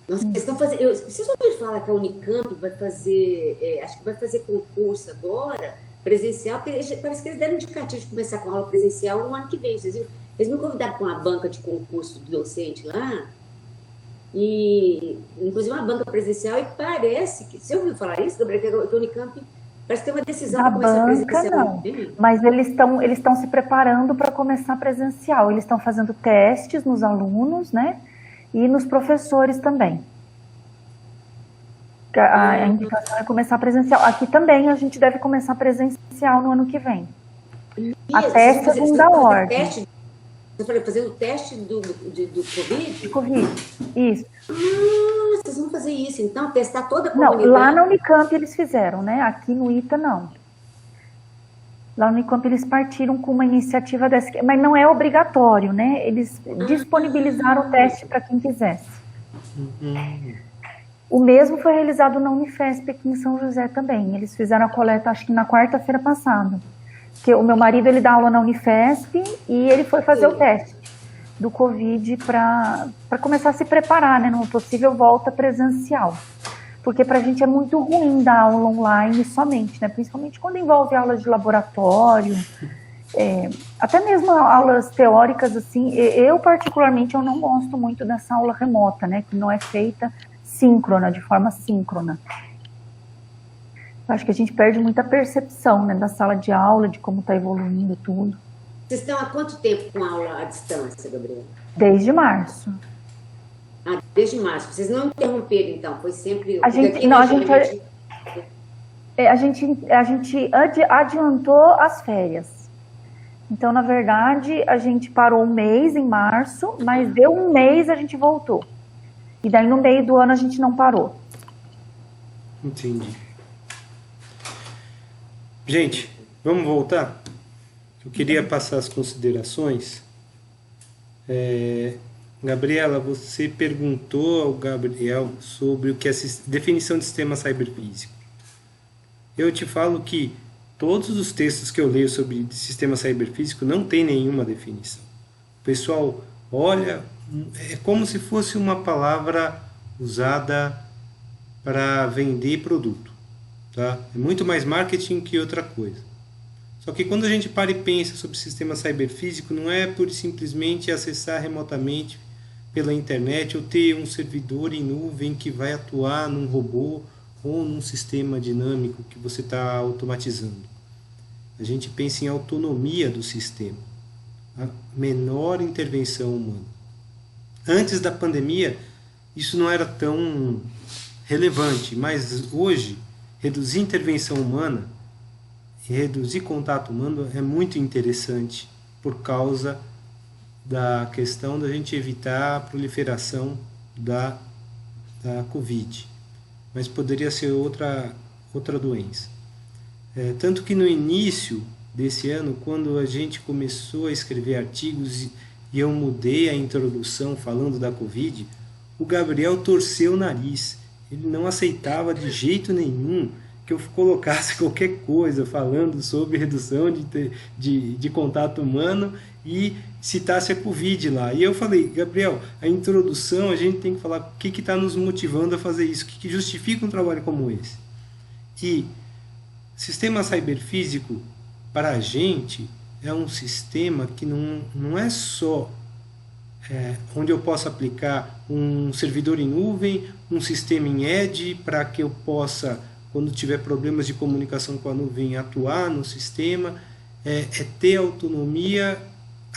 Nossa, vocês estão fazendo... Vocês ouviram falar que a Unicamp vai fazer... acho que vai fazer concurso agora, presencial, porque parece que eles deram indicativo de começar com aula presencial no ano que vem. Vocês viram? Eles me convidaram para uma banca de concurso de docente lá, e inclusive uma banca presencial, e parece que... Você ouviu falar isso, Gabriel? Que a Unicamp parece que tem uma decisão para começar presencial. Não, mas eles estão se preparando para começar presencial. Eles estão fazendo testes nos alunos, né? E nos professores também. A indicação é começar presencial. Aqui também a gente deve começar presencial no ano que vem. Até segunda ordem. Você falou, fazendo o teste do Covid? De Covid, isso. Vocês vão fazer isso, então? Testar toda a comunidade? Não, lá na Unicamp eles fizeram, né? Aqui no ITA, não. Lá no Unicamp eles partiram com uma iniciativa dessa, mas não é obrigatório, né? Eles disponibilizaram o teste para quem quisesse. O mesmo foi realizado na Unifesp aqui em São José também. Eles fizeram a coleta, acho que na quarta-feira passada. Porque o meu marido, ele dá aula na Unifesp e ele foi fazer o teste do Covid para começar a se preparar, né, numa possível volta presencial. Porque para a gente é muito ruim dar aula online somente, né, principalmente quando envolve aulas de laboratório, até mesmo aulas teóricas, assim. Eu, particularmente, eu não gosto muito dessa aula remota, né, que não é feita síncrona, de forma síncrona. Eu acho que a gente perde muita percepção, né, da sala de aula, de como está evoluindo tudo. Vocês estão há quanto tempo com aula à distância, Gabriela? Desde março. Ah, desde março. Vocês não interromperam, então? Foi sempre... A gente adiantou as férias. Então, na verdade, a gente parou um mês em março, mas deu um mês a gente voltou. E daí, no meio do ano, a gente não parou. Entendi. Gente, vamos voltar? Eu queria passar as considerações. Gabriela, você perguntou ao Gabriel sobre o que é definição de sistema cyberfísico. Eu te falo que todos os textos que eu leio sobre sistema cyberfísico não tem nenhuma definição. O pessoal olha, é como se fosse uma palavra usada para vender produto, tá? É muito mais marketing que outra coisa. Só que quando a gente para e pensa sobre sistema cyberfísico, não é por simplesmente acessar remotamente pela internet ou ter um servidor em nuvem que vai atuar num robô ou num sistema dinâmico que você está automatizando. A gente pensa em autonomia do sistema, a menor intervenção humana. Antes da pandemia, isso não era tão relevante, mas hoje, reduzir intervenção humana e reduzir contato humano é muito interessante por causa da questão da gente evitar a proliferação da Covid. Mas poderia ser outra doença. Tanto que no início desse ano, quando a gente começou a escrever artigos e eu mudei a introdução falando da Covid, o Gabriel torceu o nariz. Ele não aceitava de jeito nenhum que eu colocasse qualquer coisa falando sobre redução de contato humano e citasse a Covid lá. E eu falei, Gabriel, a introdução a gente tem que falar o que está nos motivando a fazer isso, o que justifica um trabalho como esse. E sistema cyberfísico, para a gente, é um sistema que não é só onde eu posso aplicar um servidor em nuvem, um sistema em edge, para que eu possa, quando tiver problemas de comunicação com a nuvem, atuar no sistema, ter autonomia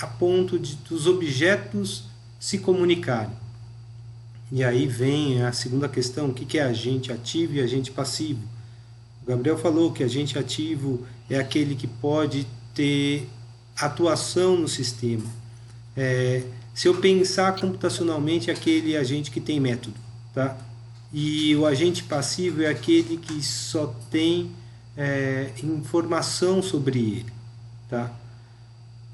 a ponto dos objetos se comunicarem. E aí vem a segunda questão, o que é agente ativo e agente passivo? O Gabriel falou que agente ativo é aquele que pode ter atuação no sistema. Se eu pensar computacionalmente, é aquele agente que tem método, tá? E o agente passivo é aquele que só tem informação sobre ele, tá?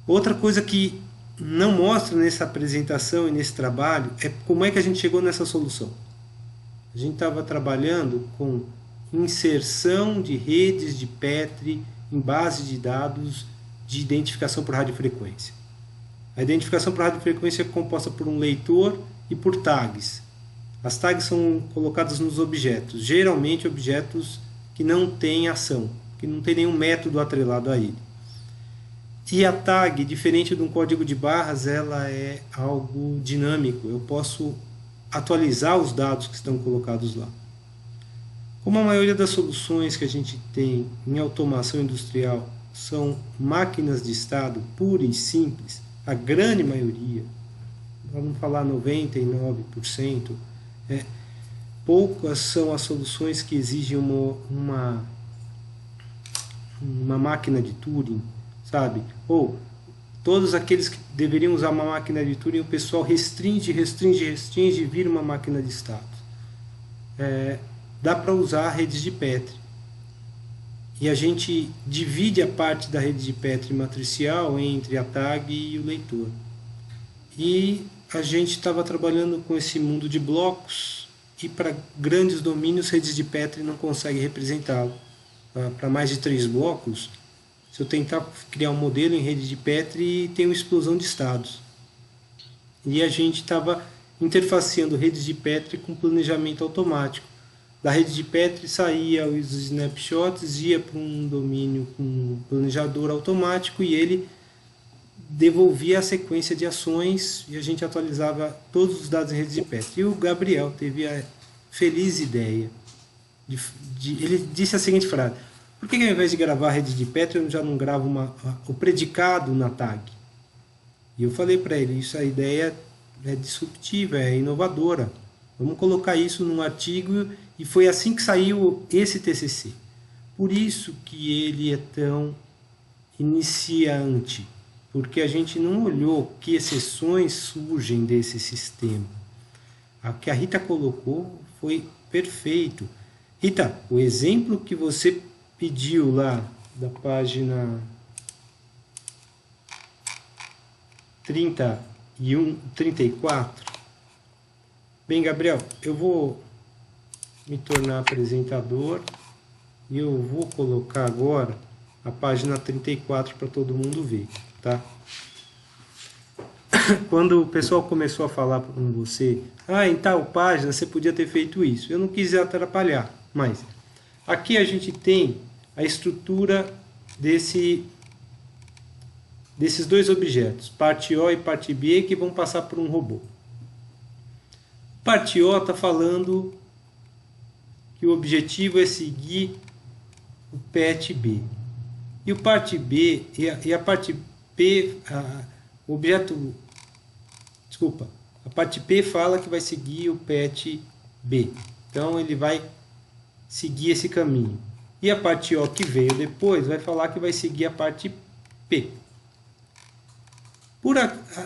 Outra coisa que não mostra nessa apresentação e nesse trabalho é como é que a gente chegou nessa solução. A gente estava trabalhando com inserção de redes de Petri em base de dados de identificação por radiofrequência. A identificação por radiofrequência é composta por um leitor e por tags. As tags são colocadas nos objetos, geralmente objetos que não têm ação, que não tem nenhum método atrelado a ele. E a tag, diferente de um código de barras, ela é algo dinâmico. Eu posso atualizar os dados que estão colocados lá. Como a maioria das soluções que a gente tem em automação industrial são máquinas de estado puras e simples, a grande maioria, vamos falar 99%, poucas são as soluções que exigem uma máquina de Turing, sabe? Ou todos aqueles que deveriam usar uma máquina de Turing, o pessoal restringe e vira uma máquina de estado. Dá para usar redes de Petri. E a gente divide a parte da rede de Petri matricial entre a tag e o leitor. E a gente estava trabalhando com esse mundo de blocos e para grandes domínios, redes de Petri não consegue representá-lo. Para mais de 3 blocos, se eu tentar criar um modelo em rede de Petri, tem uma explosão de estados. E a gente estava interfaceando redes de Petri com planejamento automático. Da rede de Petri saía os snapshots, ia para um domínio com um planejador automático e ele devolvia a sequência de ações e a gente atualizava todos os dados em redes de Petri. E o Gabriel teve a feliz ideia ele disse a seguinte frase: por que ao invés de gravar a rede de Petri eu já não gravo o predicado na tag? E eu falei para ele, isso, a ideia é disruptiva, é inovadora, vamos colocar isso num artigo, e foi assim que saiu esse TCC. Por isso que ele é tão iniciante, porque a gente não olhou que exceções surgem desse sistema. O que a Rita colocou foi perfeito. Rita, o exemplo que você pediu lá da página 34. Bem, Gabriel, eu vou me tornar apresentador e eu vou colocar agora a página 34 para todo mundo ver, tá? Quando o pessoal começou a falar com você, em tal página você podia ter feito isso, eu não quis atrapalhar, mas aqui a gente tem a estrutura desses dois objetos, parte O e parte B, que vão passar por um robô. Parte O está falando que o objetivo é seguir o PET B. E o parte B e a parte P, a parte P fala que vai seguir o PET B. Então ele vai seguir esse caminho. E a parte O que veio depois vai falar que vai seguir a parte P.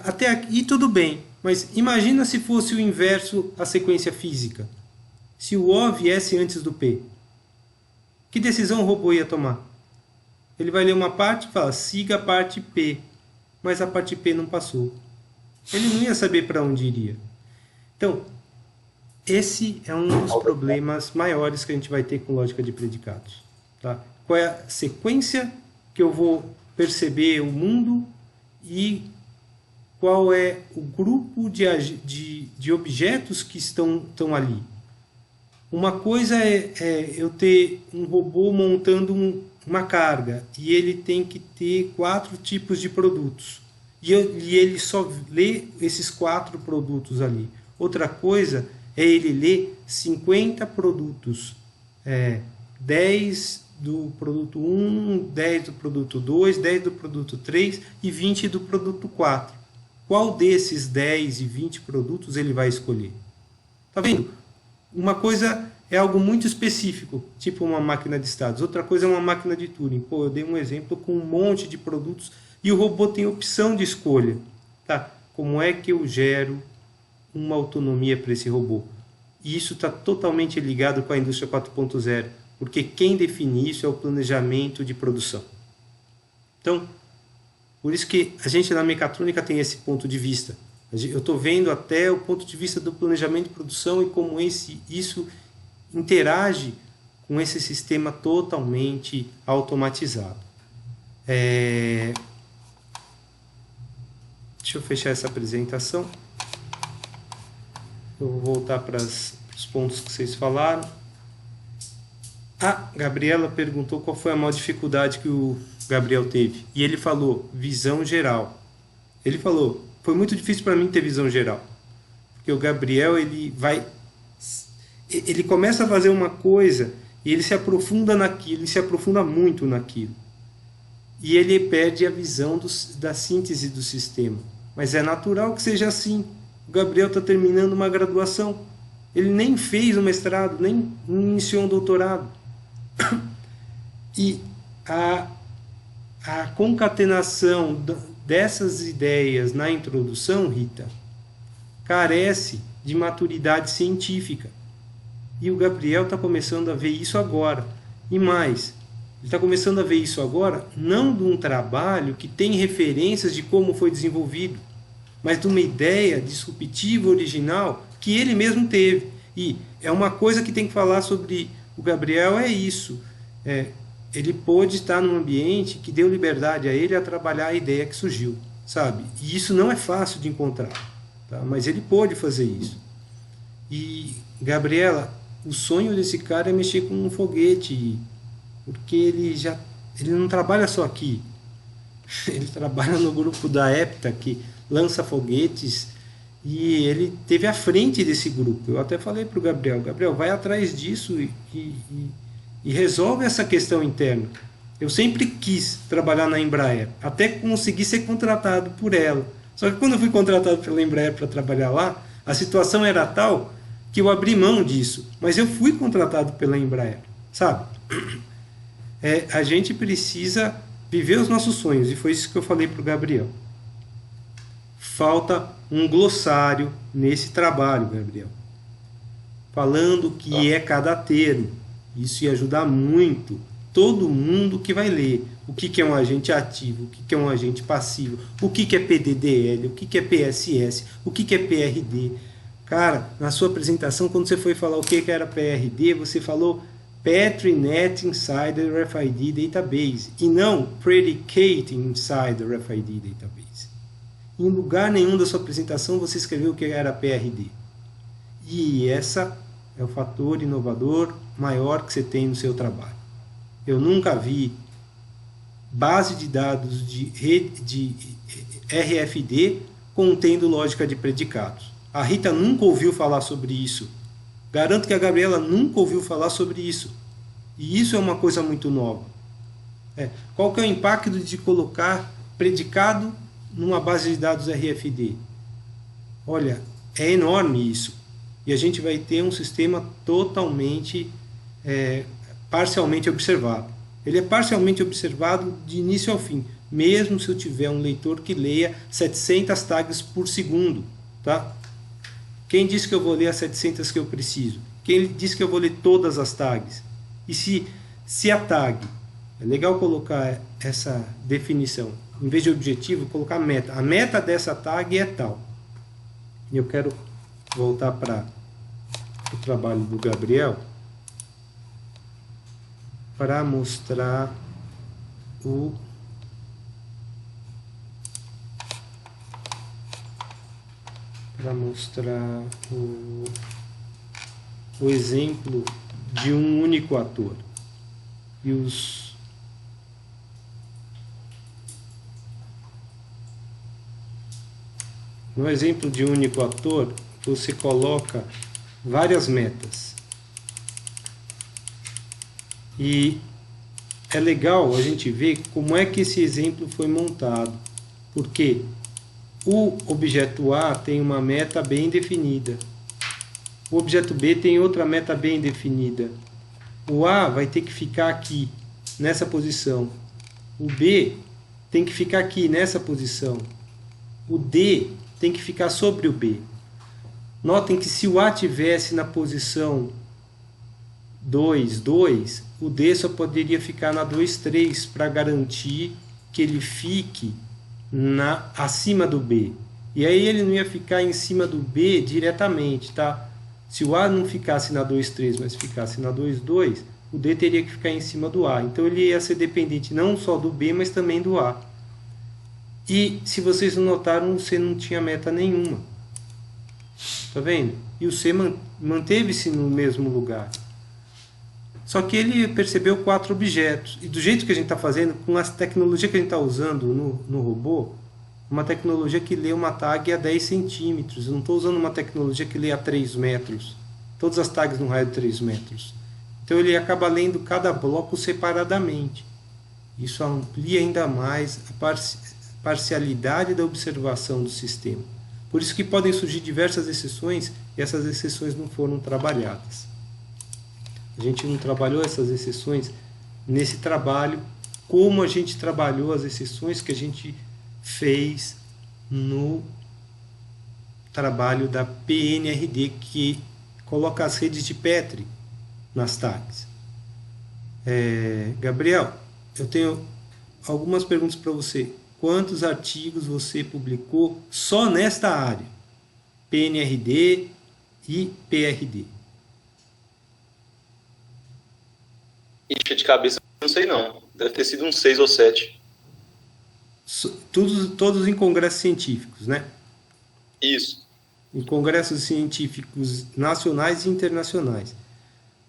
Até aqui tudo bem, mas imagina se fosse o inverso a sequência física. Se o O viesse antes do P. Que decisão o robô ia tomar? Ele vai ler uma parte e fala, siga a parte P. Mas a parte P não passou. Ele não ia saber para onde iria. Então, esse é um dos problemas maiores que a gente vai ter com lógica de predicados. Tá? Qual é a sequência que eu vou perceber o mundo e qual é o grupo de objetos que estão ali. Uma coisa é eu ter um robô montando uma carga e ele tem que ter 4 tipos de produtos. E ele só lê esses 4 produtos ali. Outra coisa é ele ler 50 produtos. 10 do produto 1, 10 do produto 2, 10 do produto 3 e 20 do produto 4. Qual desses 10 e 20 produtos ele vai escolher? Tá vendo? Uma coisa é algo muito específico, tipo uma máquina de estados. Outra coisa é uma máquina de Turing. Eu dei um exemplo com um monte de produtos e o robô tem opção de escolha. Tá? Como é que eu gero uma autonomia para esse robô? E isso está totalmente ligado com a indústria 4.0, porque quem define isso é o planejamento de produção. Então, por isso que a gente na mecatrônica tem esse ponto de vista. Eu estou vendo até o ponto de vista do planejamento de produção e como isso interage com esse sistema totalmente automatizado. Deixa eu fechar essa apresentação. Eu vou voltar para os pontos que vocês falaram. A Gabriela perguntou qual foi a maior dificuldade que o Gabriel teve. E ele falou, visão geral. Ele falou, foi muito difícil para mim ter visão geral. Porque o Gabriel, ele começa a fazer uma coisa e ele se aprofunda naquilo, ele se aprofunda muito naquilo. E ele perde a visão da síntese do sistema. Mas é natural que seja assim. O Gabriel está terminando uma graduação. Ele nem fez um mestrado, nem iniciou um doutorado. E a concatenação dessas ideias na introdução, Rita, carece de maturidade científica. E o Gabriel está começando a ver isso agora. E mais, ele está começando a ver isso agora não de um trabalho que tem referências de como foi desenvolvido, mas de uma ideia disruptiva original que ele mesmo teve. E é uma coisa que tem que falar sobre o Gabriel, é isso. Ele pôde estar num ambiente que deu liberdade a ele a trabalhar a ideia que surgiu, sabe? E isso não é fácil de encontrar, tá? Mas ele pôde fazer isso. E, Gabriela, o sonho desse cara é mexer com um foguete, porque ele não trabalha só aqui. Ele trabalha no grupo da EPTA, que lança foguetes, e ele teve à frente desse grupo. Eu até falei para o Gabriel, vai atrás disso e resolve essa questão interna. Eu sempre quis trabalhar na Embraer, até conseguir ser contratado por ela. Só que quando eu fui contratado pela Embraer para trabalhar lá, a situação era tal que eu abri mão disso. Mas eu fui contratado pela Embraer, sabe? A gente precisa viver os nossos sonhos, e foi isso que eu falei para o Gabriel. Falta um glossário nesse trabalho, Gabriel, falando o que é cada termo. Isso ia ajudar muito todo mundo que vai ler. O que é um agente ativo, o que é um agente passivo, o que é PDDL, o que é PSS, o que é PRD. Cara, na sua apresentação, quando você foi falar o que era PRD, você falou Petri Net Inside the RFID Database e não Predicate Inside the RFID Database. Em lugar nenhum da sua apresentação você escreveu o que era PRD. E essa é o fator inovador maior que você tem no seu trabalho. Eu nunca vi base de dados de RFD contendo lógica de predicados. A Rita nunca ouviu falar sobre isso. Garanto que a Gabriela nunca ouviu falar sobre isso. E isso é uma coisa muito nova. Qual que é o impacto de colocar predicado numa base de dados RFD? Olha, é enorme isso. E a gente vai ter um sistema totalmente, parcialmente observado. Ele é parcialmente observado de início ao fim, mesmo se eu tiver um leitor que leia 700 tags por segundo. Tá? Quem disse que eu vou ler as 700 que eu preciso? Quem disse que eu vou ler todas as tags? E se a tag, é legal colocar essa definição, em vez de objetivo, colocar meta. A meta dessa tag é tal. E eu quero voltar para o trabalho do Gabriel para mostrar o exemplo de um único ator. E no exemplo de um único ator, você coloca várias metas. E é legal a gente ver como é que esse exemplo foi montado. Porque o objeto A tem uma meta bem definida. O objeto B tem outra meta bem definida. O A vai ter que ficar aqui, nessa posição. O B tem que ficar aqui, nessa posição. O D tem que ficar sobre o B. Notem que se o A tivesse na posição 2, 2, o D só poderia ficar na 2, 3 para garantir que ele fique acima do B. E aí ele não ia ficar em cima do B diretamente, tá? Se o A não ficasse na 2, 3, mas ficasse na 2, 2, o D teria que ficar em cima do A. Então ele ia ser dependente não só do B, mas também do A. E se vocês não notaram, o C não tinha meta nenhuma. Tá vendo? E o C manteve-se no mesmo lugar. Só que ele percebeu 4 objetos. E do jeito que a gente está fazendo, com a tecnologia que a gente está usando no robô, uma tecnologia que lê uma tag a 10 centímetros. Eu não estou usando uma tecnologia que lê a 3 metros. Todas as tags no raio de 3 metros. Então ele acaba lendo cada bloco separadamente. Isso amplia ainda mais a parcialidade da observação do sistema. Por isso que podem surgir diversas exceções e essas exceções não foram trabalhadas. A gente não trabalhou essas exceções nesse trabalho como a gente trabalhou as exceções que a gente fez no trabalho da PNRD, que coloca as redes de Petri nas tags. Gabriel, eu tenho algumas perguntas para você. Quantos artigos você publicou só nesta área? PNRD e PRD. Ixi, de cabeça, não sei não. Deve ter sido uns 6 ou 7. Todos em congressos científicos, né? Isso. Em congressos científicos nacionais e internacionais.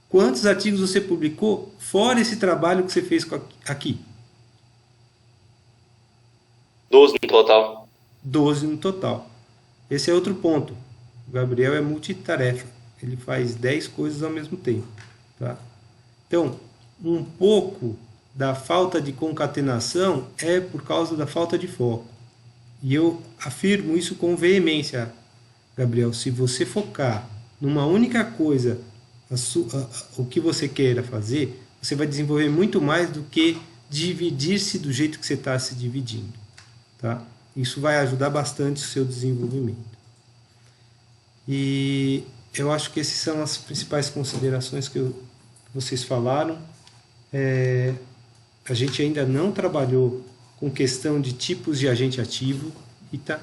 Quantos artigos você publicou fora esse trabalho que você fez aqui? 12 no total. 12 no total. Esse é outro ponto. O Gabriel é multitarefa. Ele faz 10 coisas ao mesmo tempo. Tá? Então, um pouco da falta de concatenação é por causa da falta de foco. E eu afirmo isso com veemência, Gabriel. Se você focar numa única coisa, o que você queira fazer, você vai desenvolver muito mais do que dividir-se do jeito que você está se dividindo. Tá? Isso vai ajudar bastante o seu desenvolvimento. E eu acho que essas são as principais considerações que vocês falaram. A gente ainda não trabalhou com questão de tipos de agente ativo, Rita,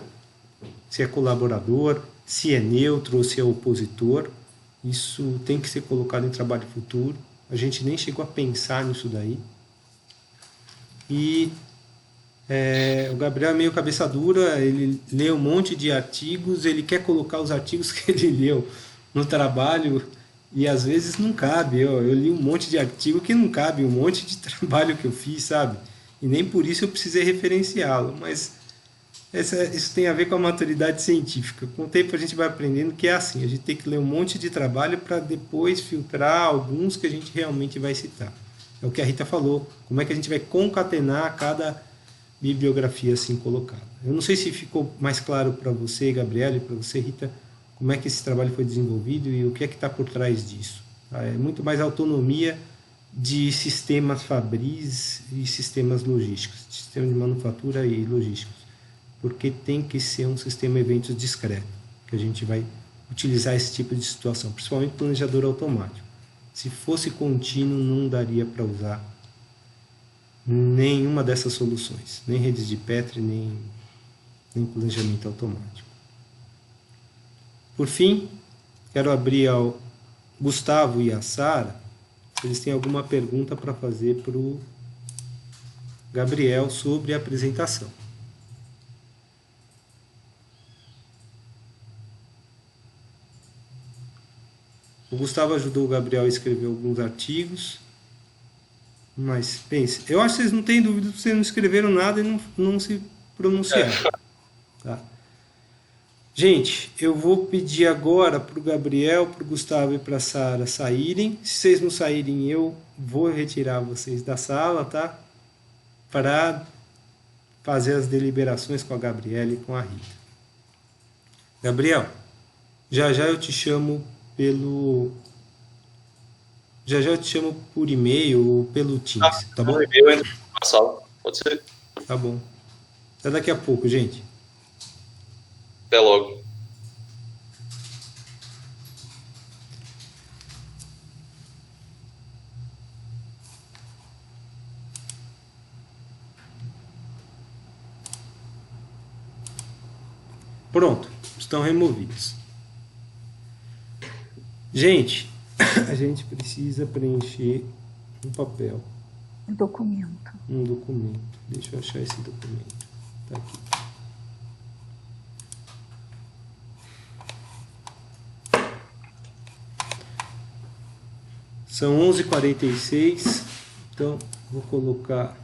se é colaborador, se é neutro ou se é opositor. Isso tem que ser colocado em trabalho futuro. A gente nem chegou a pensar nisso daí. E o Gabriel é meio cabeça dura, ele lê um monte de artigos, ele quer colocar os artigos que ele leu no trabalho e às vezes não cabe. Eu li um monte de artigo que não cabe, um monte de trabalho que eu fiz, sabe? E nem por isso eu precisei referenciá-lo, mas isso tem a ver com a maturidade científica. Com o tempo a gente vai aprendendo que é assim, a gente tem que ler um monte de trabalho para depois filtrar alguns que a gente realmente vai citar. É o que a Rita falou, como é que a gente vai concatenar cada bibliografia assim colocada. Eu não sei se ficou mais claro para você, Gabriela, e para você, Rita, como é que esse trabalho foi desenvolvido e o que é que está por trás disso. É muito mais autonomia de sistemas fabris e sistemas logísticos, sistema de manufatura e logísticos, porque tem que ser um sistema eventos discreto, que a gente vai utilizar esse tipo de situação, principalmente planejador automático. Se fosse contínuo, não daria para usar nenhuma dessas soluções, nem redes de Petri, nem planejamento automático. Por fim, quero abrir ao Gustavo e a Sara, se eles têm alguma pergunta para fazer para o Gabriel sobre a apresentação. O Gustavo ajudou o Gabriel a escrever alguns artigos. Mas pense, eu acho que vocês não têm dúvida que vocês não escreveram nada e não se pronunciaram. Tá? Gente, eu vou pedir agora para o Gabriel, para o Gustavo e para a Sara saírem. Se vocês não saírem, eu vou retirar vocês da sala, tá? Para fazer as deliberações com a Gabriela e com a Rita. Gabriel, já eu te chamo Já eu te chamo por e-mail ou pelo Teams, tá bom? Eu entro na sala, pode ser? Tá bom. Até daqui a pouco, gente. Até logo. Pronto, estão removidos. Gente, a gente precisa preencher um papel. Documento. Um documento. Deixa eu achar esse documento. Tá aqui. São 11h46, então vou colocar